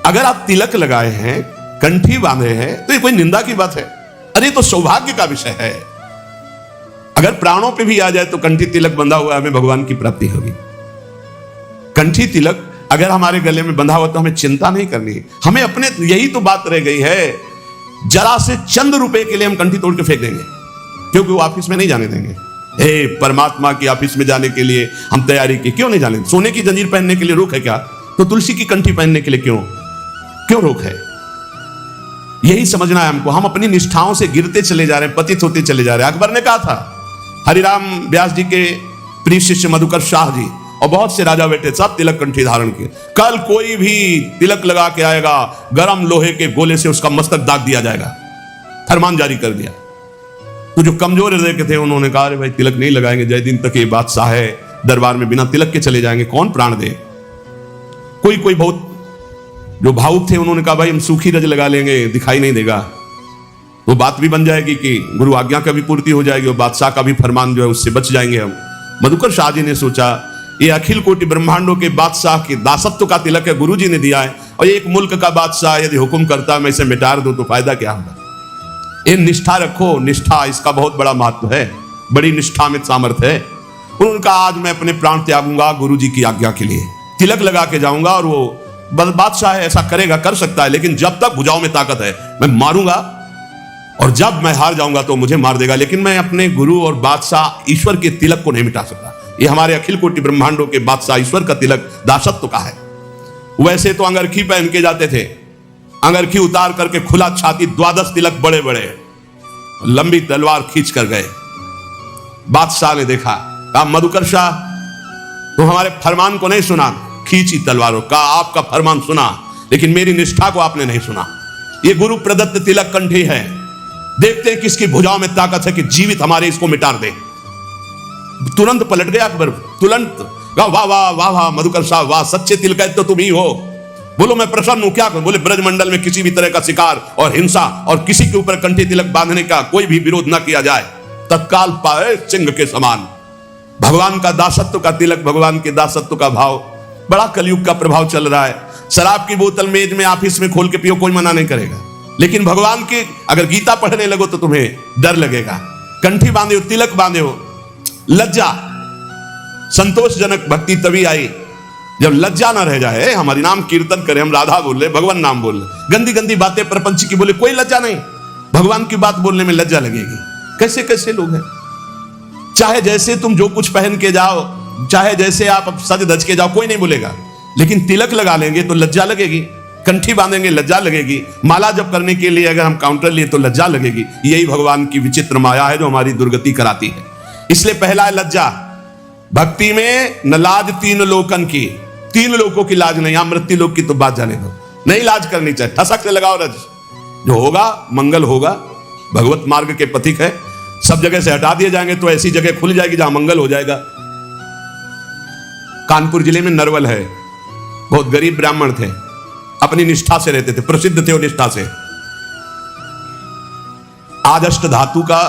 अगर आप तिलक लगाए हैं, कंठी बांधे हैं, तो ये कोई निंदा की बात है? अरे तो सौभाग्य का विषय है। अगर प्राणों पे भी आ जाए तो कंठी तिलक बंधा हुआ हमें भगवान की प्राप्ति होगी। कंठी तिलक अगर हमारे गले में बंधा हुआ तो हमें चिंता नहीं करनी। हमें अपने, यही तो बात रह गई है, जरा से चंद रुपए के लिए हम कंठी तोड़ के फेंक देंगे, क्योंकि वो ऑफिस में नहीं जाने देंगे। हे परमात्मा की ऑफिस में जाने के लिए हम तैयारी की, क्यों नहीं जाने? सोने की जंजीर पहनने के लिए रोक है क्या? तो तुलसी की कंठी पहनने के लिए क्यों रोक है? यही समझना है हमको। हम अपनी निष्ठाओं से गिरते चले जा रहे हैं, पतित होते चले जा रहे हैं। अकबर ने कहा था, हरिराम व्यास जी के प्रिय शिष्य मधुकर शाह जी और बहुत से राजा बेटे सब तिलक कंठी धारण किए। कल कोई भी तिलक लगा के आएगा, गरम लोहे के गोले से उसका मस्तक दाग दिया जाएगा, फरमान जारी कर दिया। तो जो कमजोर हृदय के थे उन्होंने कहा, अरे भाई तिलक नहीं लगाएंगे, जय दिन तक ये बादशाह है, दरबार में बिना तिलक के चले जाएंगे, कौन प्राण दे? कोई बहुत जो भावुक थे उन्होंने कहा, भाई हम सूखी रज लगा लेंगे, दिखाई नहीं देगा, वो बात भी बन जाएगी कि गुरु आज्ञा का भी पूर्ति हो जाएगी और बादशाह का भी फरमान जो है उससे बच जाएंगे हम। मधुकर शाह जी ने सोचा, ये अखिल कोटि ब्रह्मांडों के बादशाह के दासत्व का तिलक है, गुरु जी ने दिया है, और एक मुल्क का बादशाह यदि हुक्म करता मैं इसे मिटा दूं तो फायदा क्या होगा? ये निष्ठा रखो, निष्ठा, इसका बहुत बड़ा महत्व है, बड़ी निष्ठा में सामर्थ्य है। उन्होंने कहा, आज मैं अपने प्राण त्यागूंगा गुरु जी की आज्ञा के लिए, तिलक लगा के जाऊंगा, और वो बादशाह है ऐसा करेगा, कर सकता है, लेकिन जब तक भुजाओं में ताकत है मैं मारूंगा, और जब मैं हार जाऊंगा तो मुझे मार देगा, लेकिन मैं अपने गुरु और बादशाह ईश्वर के तिलक को नहीं मिटा सकता। ये हमारे अखिल कोटि ब्रह्मांडों के बादशाह ईश्वर का तिलक दासत्व का है। वैसे तो अंगरखी पहन के जाते थे, अंगरखी उतार करके खुला छाती, 12 तिलक बड़े बड़े, लंबी तलवार खींच कर गए। बादशाह ने देखा, कहा, मधुकर शाह तो हमारे फरमान को नहीं सुना, खींची तलवारों का, आपका फरमान सुना लेकिन मेरी निष्ठा को आपने नहीं सुना। ये गुरु प्रदत्त तिलक कंठी है, देखते हैं किसकी भुजाओं में ताकत है कि जीवित हमारे इसको मिटा दे। तुरंत पलट गया अकबर, तुरंत वाह वाह वाह वाह मधुकर साहब वाह, सच्चे तिलक तो तुम ही हो। बोलो मैं प्रसन्न हूं, क्या करूं? बोले ब्रजमंडल में किसी भी तरह का शिकार और हिंसा और किसी के ऊपर कंठी तिलक बांधने का कोई भी विरोध न किया जाए, तत्काल पाए सिंह के समान। भगवान का दासत्व का तिलक, भगवान के दासत्व का भाव, बड़ा कलयुग का प्रभाव चल रहा है। शराब की बोतल मेज में ऑफिस में खोल के पियो, कोई मना नहीं करेगा, लेकिन भगवान की अगर गीता पढ़ने लगो तो तुम्हें डर लगेगा। कंठी बांधे हो, तिलक बांधे हो, लज्जा, संतोषजनक भक्ति तभी आई जब लज्जा ना रह जाए। हम हरि नाम कीर्तन करें, हम राधा बोल रहे, भगवान नाम बोल रहे, गंदी गंदी बातें प्रपंच की बोले, कोई लज्जा नहीं, भगवान की बात बोलने में लज्जा लगेगी। कैसे कैसे लोग हैं, चाहे जैसे तुम जो कुछ पहन के जाओ, चाहे जैसे आप सज धज के जाओ, कोई नहीं बोलेगा, लेकिन तिलक लगा लेंगे तो लज्जा लगेगी, कंठी बांधेंगे लज्जा लगेगी, माला जप करने के लिए अगर हम काउंटर लिए तो लज्जा लगेगी। यही भगवान की विचित्र माया है जो हमारी दुर्गति कराती है। इसलिए पहला है लज्जा। भक्ति में न लाज तीन लोकन की, 3 लोगों की लाज नहीं, मृत्यु लोक की तो बात जाने दो, नहीं लाज करनी चाहिए। ठसक से लगाओ रज, जो होगा मंगल होगा, भगवत मार्ग के पथिक है, सब जगह से हटा दिए जाएंगे तो ऐसी जगह खुल जाएगी जहां मंगल हो जाएगा। कानपुर जिले में नरवल है, बहुत गरीब ब्राह्मण थे, अपनी निष्ठा से रहते थे, प्रसिद्ध थे वो निष्ठा से। आज अष्ट धातु का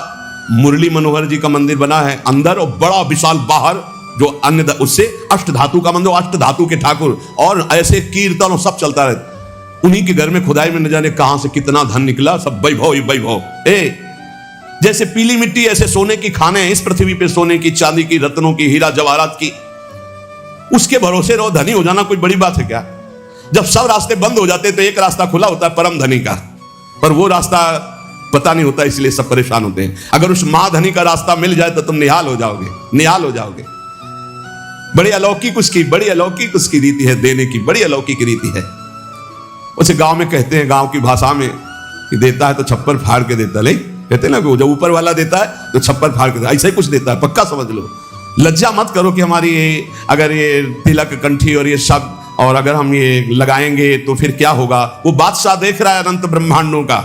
मुरली मनोहर जी का मंदिर बना है अंदर, और बड़ा विशाल बाहर जो अन्य उससे अष्ट धातु का मंदिर, अष्ट धातु के ठाकुर, और ऐसे कीर्तन और सब चलता रहता। उन्हीं के घर में खुदाई में न जाने कहां से कितना धन निकला, सब वैभव ही वैभव। जैसे पीली मिट्टी ऐसे सोने की खाने हैं इस पृथ्वी पे, सोने की, चांदी की, रत्नों की, हीरा जवाहरात की, उसके भरोसे रहो। धनी हो जाना कोई बड़ी बात है क्या? जब सब रास्ते बंद हो जाते तो एक रास्ता खुला होता है परम धनी का, पर वो रास्ता पता नहीं होता, इसलिए सब परेशान होते हैं। अगर उस महाधनी का रास्ता मिल जाए तो तुम निहाल हो जाओगे, निहाल हो जाओगे। बड़ी अलौकिक उसकी, बड़ी अलौकिक उसकी रीति है देने की, बड़ी अलौकिक रीति है। उसे गांव में कहते हैं, गांव की भाषा में, कि देता है तो छप्पर फाड़ के देता, नहीं कहते ना, जब ऊपर वाला देता है तो छप्पर फाड़ के देता, ऐसा ही कुछ देता है, पक्का समझ लो। लज्जा मत करो कि हमारी अगर ये तिलक कंठी और ये सब, और अगर हम ये लगाएंगे तो फिर क्या होगा। वो बादशाह देख रहा है अनंत ब्रह्मांडों का,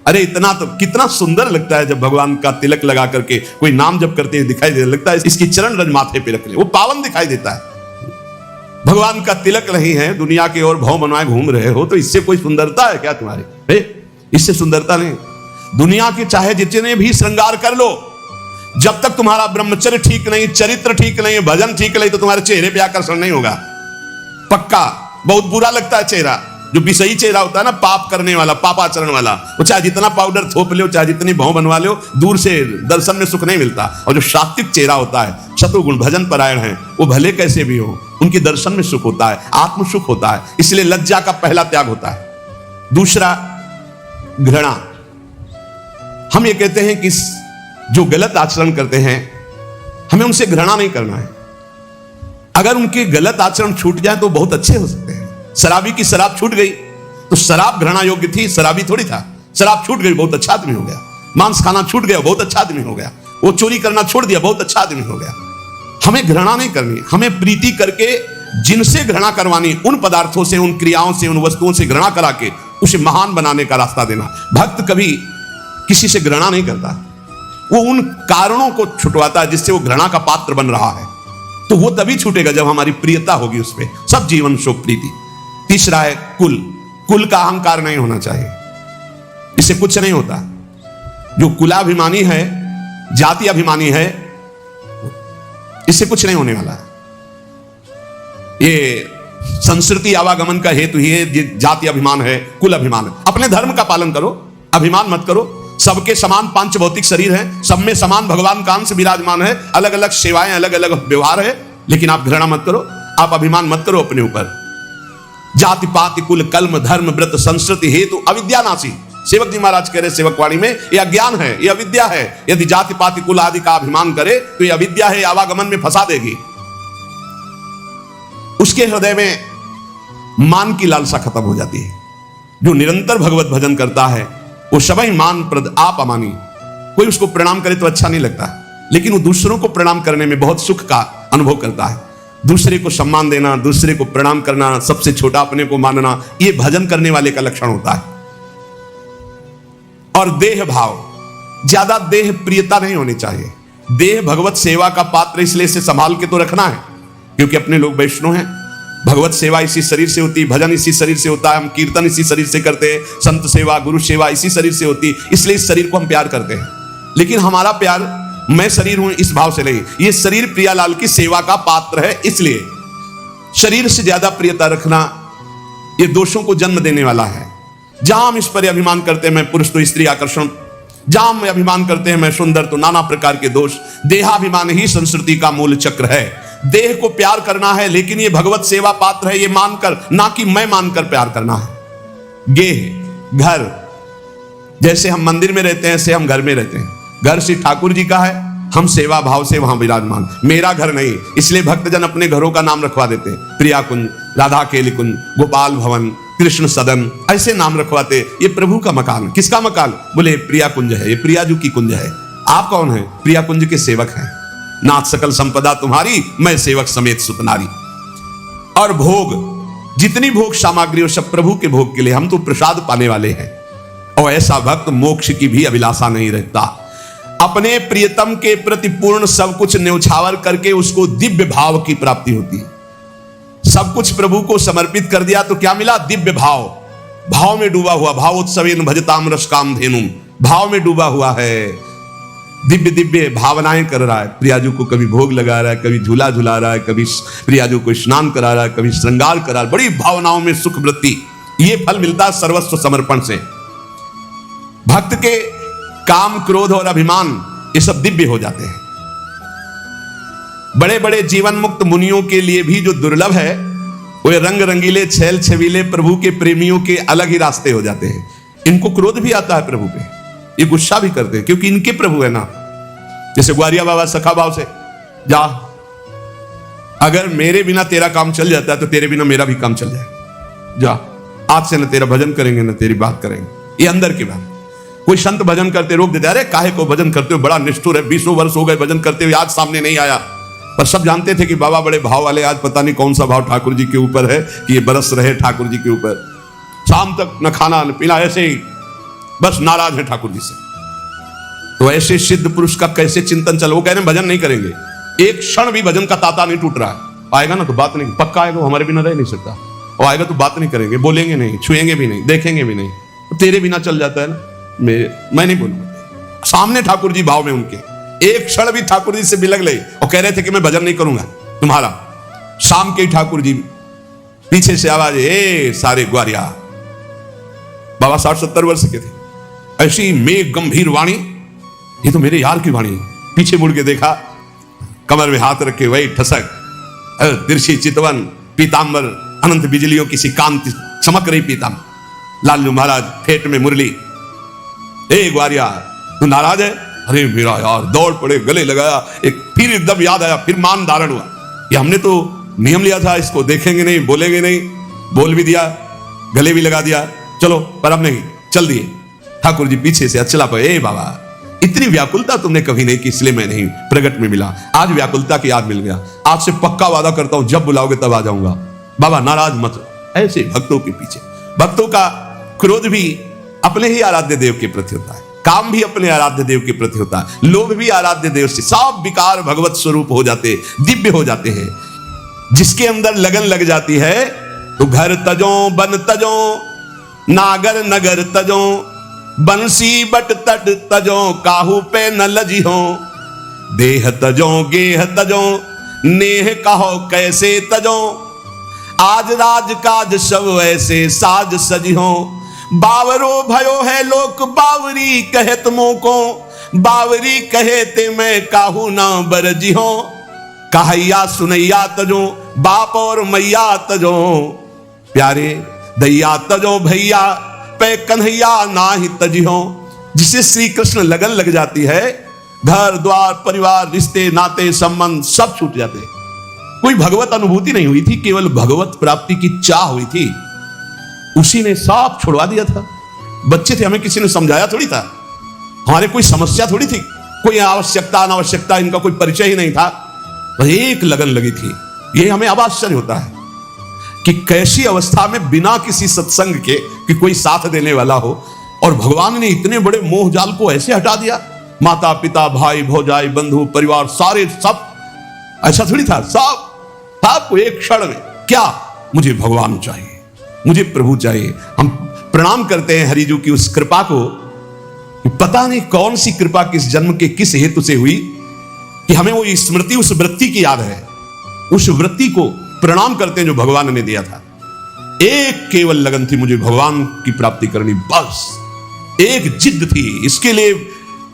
अरे इतना तो कितना सुंदर लगता है जब भगवान का तिलक लगा करके कोई नाम जप करते दिखाई दे, लगता है इसकी चरण रज माथे पे रख ले, वो पावन दिखाई देता है। भगवान का तिलक नहीं है, दुनिया की ओर भव मनवाए घूम रहे हो, तो इससे कोई सुंदरता है क्या तुम्हारी? इससे सुंदरता नहीं। दुनिया के चाहे जितने भी श्रृंगार कर लो, जब तक तुम्हारा ब्रह्मचर्य ठीक नहीं, चरित्र ठीक नहीं, भजन ठीक नहीं, तो तुम्हारे चेहरे पे आकर्षण नहीं होगा, पक्का। बहुत बुरा लगता है चेहरा, जो विषयी चेहरा होता है ना, पाप करने वाला, पापाचरण वाला, वो चाहे जितना पाउडर थोप ले, चाहे जितनी भौं बनवा ले, दूर से दर्शन में सुख नहीं मिलता। और जो सात्विक चेहरा होता है, शत्रुगुण भजन परायण है, वो भले कैसे भी हो, उनकी दर्शन में सुख होता है, आत्म सुख होता है। इसलिए लज्जा का पहला त्याग होता है। दूसरा घृणा। हम ये कहते हैं कि जो गलत आचरण करते हैं हमें उनसे घृणा नहीं करना है। अगर उनके गलत आचरण छूट जाए तो बहुत अच्छे हो सकते हैं। शराबी की शराब छूट गई तो शराब घृणा योग्य थी, शराबी थोड़ी था। शराब छूट गई, बहुत अच्छा आदमी हो गया। मांस खाना छूट गया, बहुत अच्छा आदमी हो गया। वो चोरी करना छोड़ दिया, बहुत अच्छा आदमी हो गया। हमें घृणा नहीं करनी, हमें प्रीति करके जिनसे घृणा करवानी, उन पदार्थों से, उन क्रियाओं से, उन वस्तुओं से घृणा करा के उसे महान बनाने का रास्ता देना। भक्त कभी किसी से घृणा नहीं करता, वो उन कारणों को छुटवाता है जिससे वो घृणा का पात्र बन रहा है। तो वो तभी छूटेगा जब हमारी प्रियता होगी उस पर। सब जीवन शोक प्रीति। तीसरा है कुल। कुल का अहंकार नहीं होना चाहिए, इससे कुछ नहीं होता। जो कुलाभिमानी है, जाति अभिमानी है, इससे कुछ नहीं होने वाला। ये संस्कृति आवागमन का हेतु ही है, जाति अभिमान है, कुल अभिमान है। अपने धर्म का पालन करो, अभिमान मत करो। सबके समान पांच भौतिक शरीर हैं, सब में समान भगवान का अंश विराजमान है, अलग अलग सेवाएं, अलग अलग व्यवहार है, लेकिन आप घृणा मत करो, आप अभिमान मत करो अपने ऊपर। जाति पाति कुल कल्म धर्म व्रत संस्कृति हेतु अविद्यानाशी। सेवक जी महाराज कह रहे सेवकवाणी में, यह अज्ञान है, यह अविद्या है। यदि जाति पाति कुल आदि का अभिमान करे तो यह अविद्या है, आवागमन में फंसा देगी। उसके हृदय में मान की लालसा खत्म हो जाती है। जो निरंतर भगवत भजन करता है वो सभी मान प्रद आप अमानी। कोई उसको प्रणाम करे तो अच्छा नहीं लगता, लेकिन वो दूसरों को प्रणाम करने में बहुत सुख का अनुभव करता है। दूसरे को सम्मान देना, दूसरे को प्रणाम करना, सबसे छोटा अपने को मानना, ये भजन करने वाले का लक्षण होता है। और देह भाव, ज्यादा देह प्रियता नहीं होनी चाहिए। देह भगवत सेवा का पात्र, इसलिए इसे संभाल के तो रखना है, क्योंकि अपने लोग वैष्णव हैं। भगवत सेवा इसी शरीर से होती, भजन इसी शरीर से होता है, हम कीर्तन इसी शरीर से करते हैं, संत सेवा गुरु सेवा इसी शरीर से होती, इसलिए इस शरीर को हम प्यार करते हैं। लेकिन हमारा प्यार मैं शरीर हूं इस भाव से नहीं, ये शरीर प्रियालाल की सेवा का पात्र है, इसलिए शरीर से ज्यादा प्रियता रखना ये दोषों को जन्म देने वाला है। जहां हम इस पर अभिमान करते हैं मैं पुरुष तो स्त्री आकर्षण, जहां हम अभिमान करते हैं मैं सुंदर तो नाना प्रकार के दोष। देहाभिमान ही संस्कृति का मूल चक्र है। देह को प्यार करना है, लेकिन ये भगवत सेवा पात्र है, ये मानकर, ना कि मैं मानकर प्यार करना है। गेह घर, जैसे हम मंदिर में रहते हैं ऐसे हम घर में रहते हैं। घर श्री ठाकुर जी का है, हम सेवा भाव से वहां विराजमान। मेरा घर नहीं, इसलिए भक्तजन अपने घरों का नाम रखवा देते हैं। प्रिया कुंज, राधा केली कुंज, गोपाल भवन, कृष्ण सदन, ऐसे नाम रखवाते। ये प्रभु का मकान। किसका मकान? बोले प्रिया कुंज है, ये प्रियाजू की कुंज है। आप कौन है? प्रिया कुंज के सेवक हैं। नाथ सकल संपदा तुम्हारी, मैं सेवक समेत सुतनारी। और भोग, जितनी भोग सामग्री हो सब प्रभु के भोग के लिए, हम तो प्रसाद पाने वाले हैं। और ऐसा भक्त मोक्ष की भी अभिलाषा नहीं रखता। अपने प्रियतम के प्रति पूर्ण सब कुछ न्यौछावर करके उसको दिव्य भाव की प्राप्ति होती है। सब कुछ प्रभु को समर्पित कर दिया तो क्या मिला? दिव्य भाव। भाव में डूबा हुआ, भावोत्सवेन भजताम रस काम धेनुम, भाव में डूबा हुआ है, दिव्य दिव्य भावनाएं कर रहा है। प्रियाजू को कभी भोग लगा रहा है, कभी झूला झुला रहा है, कभी प्रियाजू को स्नान करा रहा है, कभी श्रृंगार करा रहा है। बड़ी भावनाओं में सुख वृत्ति, ये फल मिलता है सर्वस्व समर्पण से। भक्त के काम क्रोध और अभिमान ये सब दिव्य हो जाते हैं। बड़े बड़े जीवन मुक्त मुनियों के लिए भी जो दुर्लभ है, वो रंग रंगीले छैल छबीले प्रभु के प्रेमियों के अलग ही रास्ते हो जाते हैं। इनको क्रोध भी आता है प्रभु पे, ये गुस्सा भी करते हैं, क्योंकि इनके प्रभु है ना। जैसे ग्वारिया बाबा सखा भाव से, जा अगर मेरे बिना तेरा काम चल जाता है तो तेरे बिना मेरा भी काम चल जाए। जा, आज से न तेरा भजन करेंगे न तेरी बात करेंगे। ये अंदर की बात। कोई संत भजन करते रोक देते, अरे काहे को भजन करते हो, बड़ा निष्ठुर है, 20 वर्ष हो गए भजन करते हुए, आज सामने नहीं आया। पर सब जानते थे कि बाबा बड़े भाव वाले, आज पता नहीं कौन सा भाव ठाकुर जी के ऊपर है कि ये बरस रहे ठाकुर जी के ऊपर। शाम तक न खाना न पीना, ऐसे ही बस नाराज है ठाकुर जी से। तो ऐसे सिद्ध पुरुष का कैसे चिंतन चल? वो कह रहे भजन नहीं करेंगे, एक क्षण भी भजन का ताता नहीं टूट रहा है। आएगा ना तो बात नहीं, पक्का आएगा, हमारे बिना रह नहीं सकता। और आएगा तो बात नहीं करेंगे, बोलेंगे नहीं, छुएंगे भी नहीं, देखेंगे भी नहीं, तो तेरे बिना चल जाता है ना। मैं नहीं बोलूंगा। सामने ठाकुर जी भाव में उनके, एक क्षण भी ठाकुर जी से बिलग ले और कह रहे थे कि मैं भजन नहीं करूंगा तुम्हारा। शाम के ठाकुर जी पीछे से आवाज, ए सारे ग्वारिया। बाबा 60-70 वर्ष के थे। ऐसी मेघ गंभीर वाणी, ये तो मेरे यार की वाणी। पीछे मुड़ के देखा, कमर में हाथ रखे वही ठसक, तिरछी चितवन, पीतांबर, अनंत बिजलियों की सी कांति चमक रही पीतांबर। लालू महाराज फेट में मुरली। ए ग्वारिया, तू नाराज है? अरे मेरा यार, दौड़ पड़े, गले लगाया, एक फिर एकदम याद आया, फिर मान धारण हुआ। ये हमने तो नियम लिया था, इसको देखेंगे नहीं, बोलेंगे नहीं, बोल भी दिया, गले भी लगा दिया, चलो, पर अब नहीं, चल दिए। ठाकुर जी पीछे से अचला पे, ए बाबा, इतनी व्याकुलता तुमने कभी नहीं की, इसलिए मैं नहीं प्रगट में मिला, आज व्याकुलता की याद मिल गया, आज से पक्का वादा करता हूं जब बुलाओगे तब आ जाऊंगा। बाबा नाराज मत। ऐसे भक्तों के पीछे, भक्तों का क्रोध भी अपने ही आराध्य देव के प्रति होता है, काम भी अपने आराध्य देव के प्रति होता है, लोभ भी आराध्य देव से, सब विकार भगवत स्वरूप हो जाते, दिव्य हो जाते हैं। जिसके अंदर लगन लग जाती है तो घर तजो बन तजो, नागर नगर तजो, बंसी बट तट तजो, काहू पे न लजी हो, देह तजो गेह तजो, नेह कहो कैसे तजो, आज राज काज सब ऐसे साज सजी हो, बावरो भयो है लोक बावरी कहत मोको, बावरी कहे ते मैं काहू ना बरजी हो, कहैया सुनैया तजो, बाप और मैया तजो, प्यारे दैया तजो भैया, पे कन्हैया ना ही तजी हो। जिसे श्री कृष्ण लगन लग जाती है, घर द्वार परिवार रिश्ते नाते संबंध सब छूट जाते। कोई भगवत अनुभूति नहीं हुई थी, केवल भगवत प्राप्ति की चाह हुई थी, उसी ने सब छुड़वा दिया था। बच्चे थे, हमें किसी ने समझाया थोड़ी था, हमारे कोई समस्या थोड़ी थी, कोई आवश्यकता अनावश्यकता इनका कोई परिचय ही नहीं था, एक लगन लगी थी। ये हमें अब आश्चर्य होता है कि कैसी अवस्था में बिना किसी सत्संग के कि कोई साथ देने वाला हो, और भगवान ने इतने बड़े मोह जाल को ऐसे हटा दिया। माता पिता भाई भौजाई बंधु परिवार सारे सब, ऐसा थोड़ी था, सब आपको एक क्षण में, क्या मुझे भगवान चाहिए, मुझे प्रभु चाहिए। हम प्रणाम करते हैं हरिजू की उस कृपा को, कि पता नहीं कौन सी कृपा किस जन्म के किस हेतु से हुई कि हमें वो स्मृति, उस वृत्ति की याद है, उस वृत्ति को प्रणाम करते हैं जो भगवान ने दिया था। एक केवल लगन थी, मुझे भगवान की प्राप्ति करनी, बस एक जिद थी। इसके लिए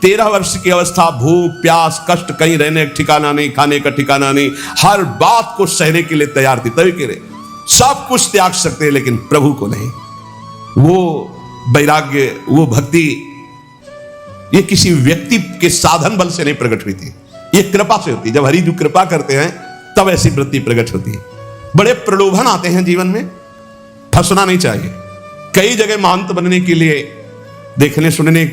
13 वर्ष की अवस्था, भूख प्यास कष्ट, कहीं रहने का ठिकाना नहीं, खाने का ठिकाना नहीं, हर बात को सहने के लिए तैयार थी। तभी कह रहे सब कुछ त्याग सकते हैं लेकिन प्रभु को नहीं। वो वैराग्य, वो भक्ति, ये किसी व्यक्ति के साधन बल से नहीं प्रकट हुई थी, ये कृपा से होती। जब हरिजू कृपा करते हैं तब ऐसी वृत्ति प्रकट होती है। बड़े प्रलोभन आते हैं जीवन में, फंसना नहीं चाहिए। कई जगह महंत बनने के लिए देखने सुनने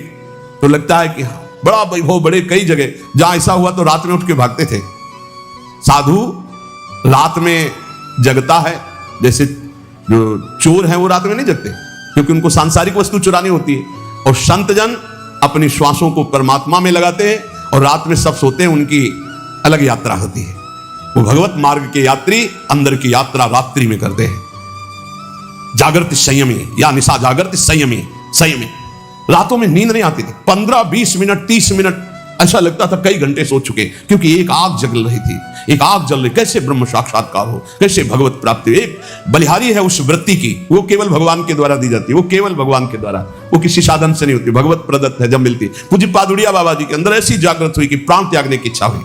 तो लगता है कि बड़ा वैभव, बड़े कई जगह जहां ऐसा हुआ तो रात में उठ के भागते थे। साधु रात में जगता है, जैसे जो चोर हैं वो रात में नहीं जगते क्योंकि उनको सांसारिक वस्तु चुरानी होती है, और संत जन अपनी श्वासों को परमात्मा में लगाते हैं और रात में सब सोते हैं, उनकी अलग यात्रा होती है। वो भगवत मार्ग के यात्री अंदर की यात्रा रात्रि में करते हैं। जागृति संयमी या निशा जागृति संयमी, संयमी रातों में नींद नहीं आती थी। 15-20 मिनट 30 मिनट ऐसा लगता था कई घंटे सो चुके, क्योंकि एक आग जल रही थी, एक आग जल रही। कैसे ब्रह्म साक्षात्कार हो, कैसे भगवत प्राप्ति। एक बलिहारी है उस वृत्ति की, वो केवल भगवान के द्वारा दी जाती है, वो केवल भगवान के द्वारा, वो किसी साधन से नहीं होती, भगवत प्रदत्त है जब मिलती। पूज्य पादुड़िया बाबा जी के अंदर ऐसी जागृत हुई कि प्राण त्यागने की इच्छा हुई।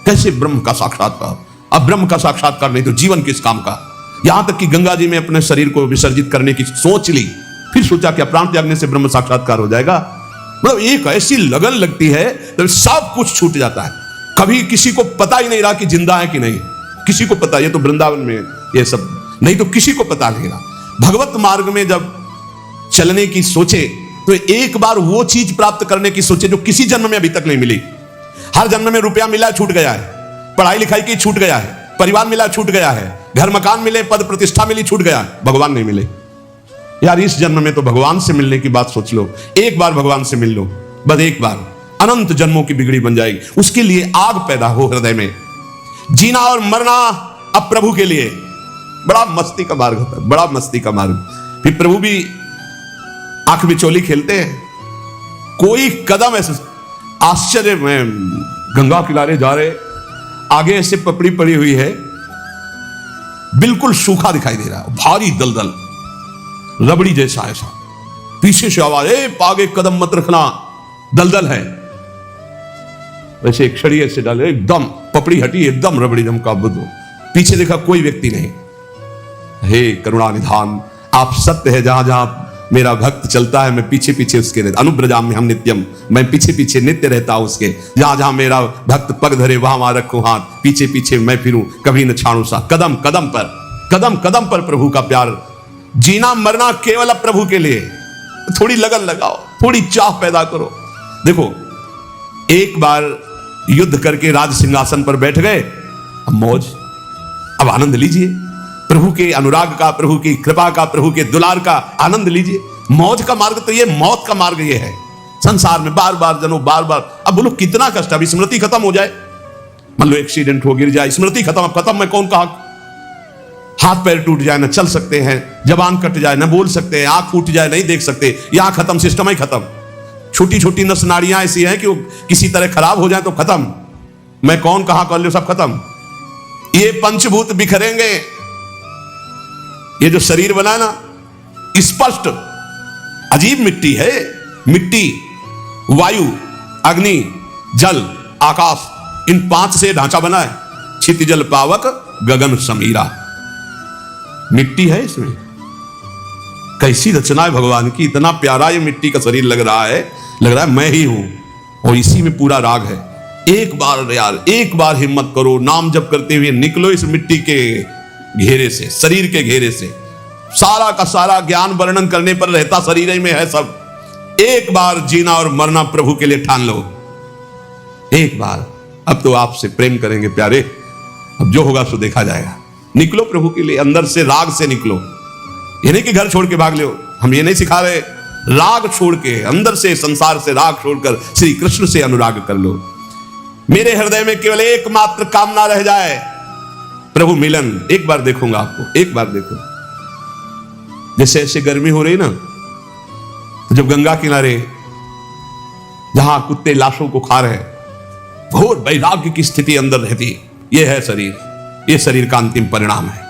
कैसे ब्रह्म का साक्षात्कार। अब ब्रह्म का साक्षात्कार नहीं तो जीवन किस काम का। यहां तक कि गंगा जी में अपने शरीर को विसर्जित करने की सोच ली, फिर सोचा क्या प्राण त्यागने से ब्रह्म साक्षात्कार हो जाएगा। मतलब एक ऐसी लगन लगती है तो सब कुछ छूट जाता है। कभी किसी को पता ही नहीं रहा कि जिंदा है कि नहीं, किसी को पता, ये तो वृंदावन में ये सब नहीं तो किसी को पता नहीं रहा। भगवत मार्ग में जब चलने की सोचे तो एक बार वो चीज प्राप्त करने की सोचे जो किसी जन्म में अभी तक नहीं मिली। हर जन्म में रुपया मिला छूट गया है, पढ़ाई लिखाई की छूट गया है, परिवार मिला छूट गया है, घर मकान मिले, पद प्रतिष्ठा मिली छूट गया है, भगवान नहीं मिले। यार इस जन्म में तो भगवान से मिलने की बात सोच लो, एक बार भगवान से मिल लो, बस एक बार, अनंत जन्मों की बिगड़ी बन जाएगी। उसके लिए आग पैदा हो हृदय में, जीना और मरना अब प्रभु के लिए। बड़ा मस्ती का मार्ग होता है, बड़ा मस्ती का मार्ग। फिर प्रभु भी आंख में चोली खेलते हैं। कोई कदम ऐसे आश्चर्य में, गंगा किनारे जा रहे, आगे ऐसे पपड़ी पड़ी हुई है, बिल्कुल सूखा दिखाई दे रहा है, भारी दलदल रबड़ी जैसा ऐसा। पीछे से आवाज, आगे कदम मत रखना, दलदल है। वैसे एक छड़ी ऐसे डाले, एकदम पपड़ी हटी, एकदम रबड़ी जम का बुद्ध। पीछे देखा कोई व्यक्ति नहीं। हे करुणा निधान, आप सत्य है, जहां जहां मेरा भक्त चलता है, मैं पीछे पीछे उसके रहता, अनुब्रजाम में हम नित्यम, मैं पीछे पीछे नित्य रहता हूं उसके। जहां जहां मेरा भक्त पग धरे वहां रखूं हाथ, पीछे पीछे मैं फिरूं, कभी न छाड़ू सा। कदम कदम पर प्रभु का प्यार। जीना मरना केवल अब प्रभु के लिए। थोड़ी लगन लगाओ, थोड़ी चाह पैदा करो। देखो, एक बार युद्ध करके राज सिंहासन पर बैठ गए, अब मौज, अब आनंद लीजिए प्रभु के अनुराग का, प्रभु की कृपा का, प्रभु के दुलार का आनंद लीजिए। मौज का मार्ग तो ये, मौत का मार्ग ये है। संसार में बार बार जनो, बार बार, अब बोलो कितना कष्ट। अभी स्मृति खत्म हो जाए, मान लो एक्सीडेंट हो, गिर जाए, स्मृति खत्म, अब खत्म में कौन कहा, हाथ पैर टूट जाए, न चल सकते हैं, जबान कट जाए, न बोल सकते हैं, आंख फूट जाए, नहीं देख सकते, यहां खत्म, सिस्टम ही खत्म। छोटी छोटी नस नाड़ियां ऐसी हैं कि वो किसी तरह खराब हो जाए तो खत्म। मैं कौन कहां कर लो, सब खत्म। ये पंचभूत बिखरेंगे। ये जो शरीर बना है ना, स्पष्ट अजीब मिट्टी है। मिट्टी, वायु, अग्नि, जल, आकाश, इन 5 से ढांचा बना है। क्षिति जल पावक गगन समीरा, मिट्टी है इसमें। कैसी रचना है भगवान की, इतना प्यारा ये मिट्टी का शरीर लग रहा है मैं ही हूं, और इसी में पूरा राग है। एक बार यार, एक बार हिम्मत करो, नाम जप करते हुए निकलो इस मिट्टी के घेरे से, शरीर के घेरे से। सारा का सारा ज्ञान वर्णन करने पर रहता शरीर ही में है सब। एक बार जीना और मरना प्रभु के लिए ठान लो, एक बार। अब तो आपसे प्रेम करेंगे प्यारे, अब जो होगा सो देखा जाएगा। निकलो प्रभु के लिए, अंदर से राग से निकलो। ये नहीं कि घर छोड़ के भाग लो, हम ये नहीं सिखा रहे। राग छोड़ के, अंदर से, संसार से राग छोड़कर श्री कृष्ण से अनुराग कर लो। मेरे हृदय में केवल एकमात्र कामना रह जाए, प्रभु मिलन। एक बार देखूंगा आपको, एक बार देखो। जैसे ऐसे गर्मी हो रही ना, तो जब गंगा किनारे जहां कुत्ते लाशों को खा रहे, घोर वैराग्य की स्थिति अंदर रहती, यह है शरीर, ये शरीर का अंतिम परिणाम है।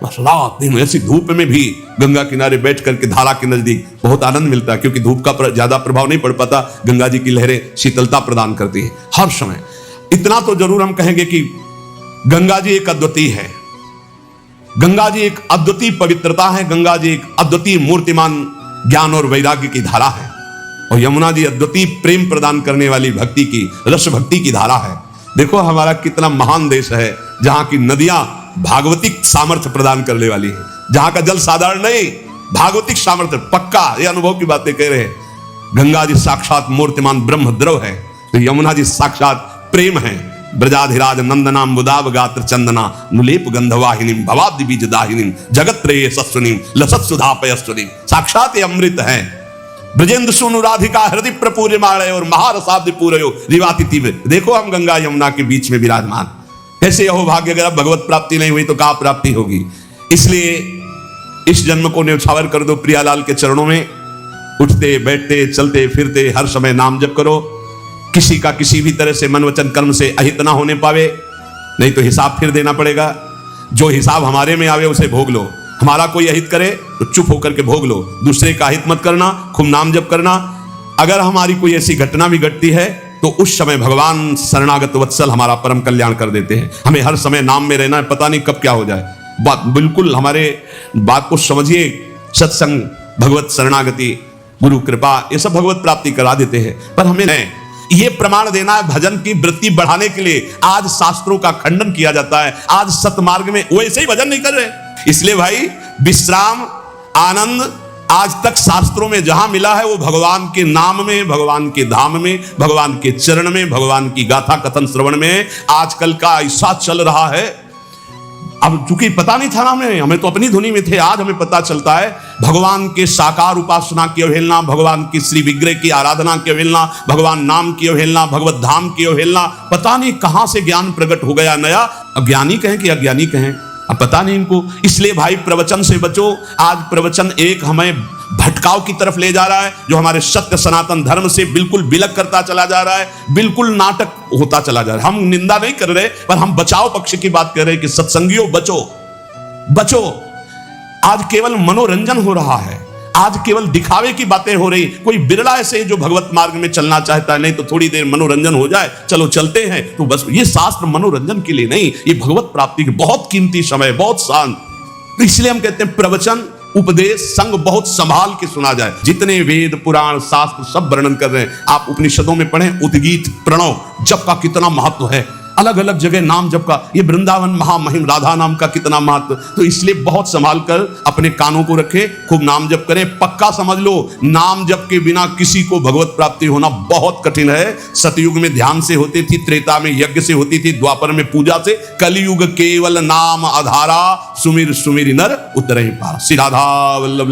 बस रात दिन ऐसी धूप में भी गंगा किनारे बैठ करके धारा के नजदीक बहुत आनंद मिलता है, क्योंकि धूप का ज्यादा प्रभाव नहीं पड़ पाता। गंगा जी की लहरें शीतलता प्रदान करती है हर समय। इतना तो जरूर हम कहेंगे कि गंगा जी एक अद्वितीय है, गंगा जी एक अद्वितीय पवित्रता है, गंगा जी एक अद्वितीय मूर्तिमान ज्ञान और वैराग्य की धारा है, और यमुना जी अद्वितीय प्रेम प्रदान करने वाली भक्ति की, रस भक्ति की धारा है। देखो हमारा कितना महान देश है, जहां की नदियां भागवतिक सामर्थ्य प्रदान करने वाली है, जहां का जल साधारण नहीं, भागवतिक सामर्थ्य पक्का। ये अनुभव की बातें कह रहे हैं। गंगा जी साक्षात मूर्तिमान ब्रह्म द्रव है, तो यमुना जी साक्षात प्रेम है। ब्रजाधिराज नंदनाम बुदाब गात्र चंदना नुलेप गंधवाहिनीम भवाब्धि बीज दाहिनीम जगत त्रये सस्वनीम लसत सुधा पयस्वनीम, साक्षात ये अमृत है। ब्रजेंद्र सुनु राधिका हृदय प्रपूर्य माणय और महारसाब्द पूरयो रिवाति तीव्र। देखो हम गंगा यमुना के बीच में विराजमान। कैसे यहो भाग्य, अगर भगवत प्राप्ति नहीं हुई तो कहाँ प्राप्ति होगी। इसलिए इस जन्म को न्यौछावर कर दो प्रियालाल के चरणों में। उठते बैठते चलते फिरते हर समय नाम जप करो। किसी का किसी भी तरह से मन वचन कर्म से अहित ना होने पावे, नहीं तो हिसाब फिर देना पड़ेगा। जो हिसाब हमारे में आवे उसे भोग लो। हमारा कोई अहित करे तो चुप होकर के भोग लो, दूसरे का अहित मत करना, खूब नाम जप करना। अगर हमारी कोई ऐसी घटना भी घटती है तो उस समय भगवान शरणागत वत्सल हमारा परम कल्याण कर देते हैं। हमें हर समय नाम में रहना है, पता नहीं कब क्या हो जाए। बात बिल्कुल हमारे बात को समझिए। सत्संग, भगवत शरणागति, गुरु कृपा, ये सब भगवत प्राप्ति करा देते हैं। पर हमें ये प्रमाण देना है भजन की वृत्ति बढ़ाने के लिए। आज शास्त्रों का खंडन किया जाता है, आज सतमार्ग में वैसे ही भजन नहीं कर रहे। इसलिए भाई विश्राम, आनंद आज तक शास्त्रों में जहां मिला है वो भगवान के नाम में, भगवान के धाम में, भगवान के चरण में, भगवान की गाथा कथन श्रवण में। आजकल का ऐसा चल रहा है, अब चूंकि पता नहीं था ना हमें तो अपनी धुनी में थे, आज हमें पता चलता है भगवान के साकार उपासना की अवहेलना, भगवान की श्री विग्रह की आराधना की अवहेलना, भगवान नाम की अवहेलना, भगवत धाम की अवहेलना। पता नहीं कहां से ज्ञान प्रकट हो गया नया। अज्ञानी कहें कि अज्ञानी कहें, अब पता नहीं इनको। इसलिए भाई प्रवचन से बचो। आज प्रवचन एक हमें भटकाव की तरफ ले जा रहा है, जो हमारे सत्य सनातन धर्म से बिल्कुल विलग करता चला जा रहा है, बिल्कुल नाटक होता चला जा रहा है। हम निंदा नहीं कर रहे, पर हम बचाव पक्ष की बात कर रहे हैं कि सत्संगियों बचो, बचो। आज केवल मनोरंजन हो रहा है, आज केवल दिखावे की बातें हो रही। कोई बिरला ऐसे जो भगवत मार्ग में चलना चाहता है, नहीं तो थोड़ी देर मनोरंजन हो जाए, चलो चलते हैं, तो बस। ये शास्त्र मनोरंजन के लिए नहीं, ये भगवत प्राप्ति के बहुत कीमती समय, बहुत शांत। तो इसलिए हम कहते हैं प्रवचन उपदेश संग बहुत संभाल के सुना जाए। जितने वेद पुराण शास्त्र सब वर्णन कर रहे हैं, आप उपनिषदों में पढ़ें, उद्गीत प्रणव जप का कितना महत्व है, अलग अलग जगह नाम जप का, ये वृंदावन महामहिम राधा नाम का कितना महत्व। तो इसलिए बहुत संभाल कर अपने कानों को रखें, खूब नाम जप करें। पक्का समझ लो, नाम जप के बिना किसी को भगवत प्राप्ति होना बहुत कठिन है। सतयुग में ध्यान से होती थी, त्रेता में यज्ञ से होती थी, द्वापर में पूजा से, कलयुग केवल नाम आधारा, सुमिर सुमिर नर उतरहि पार। श्री राधा वल्लभ।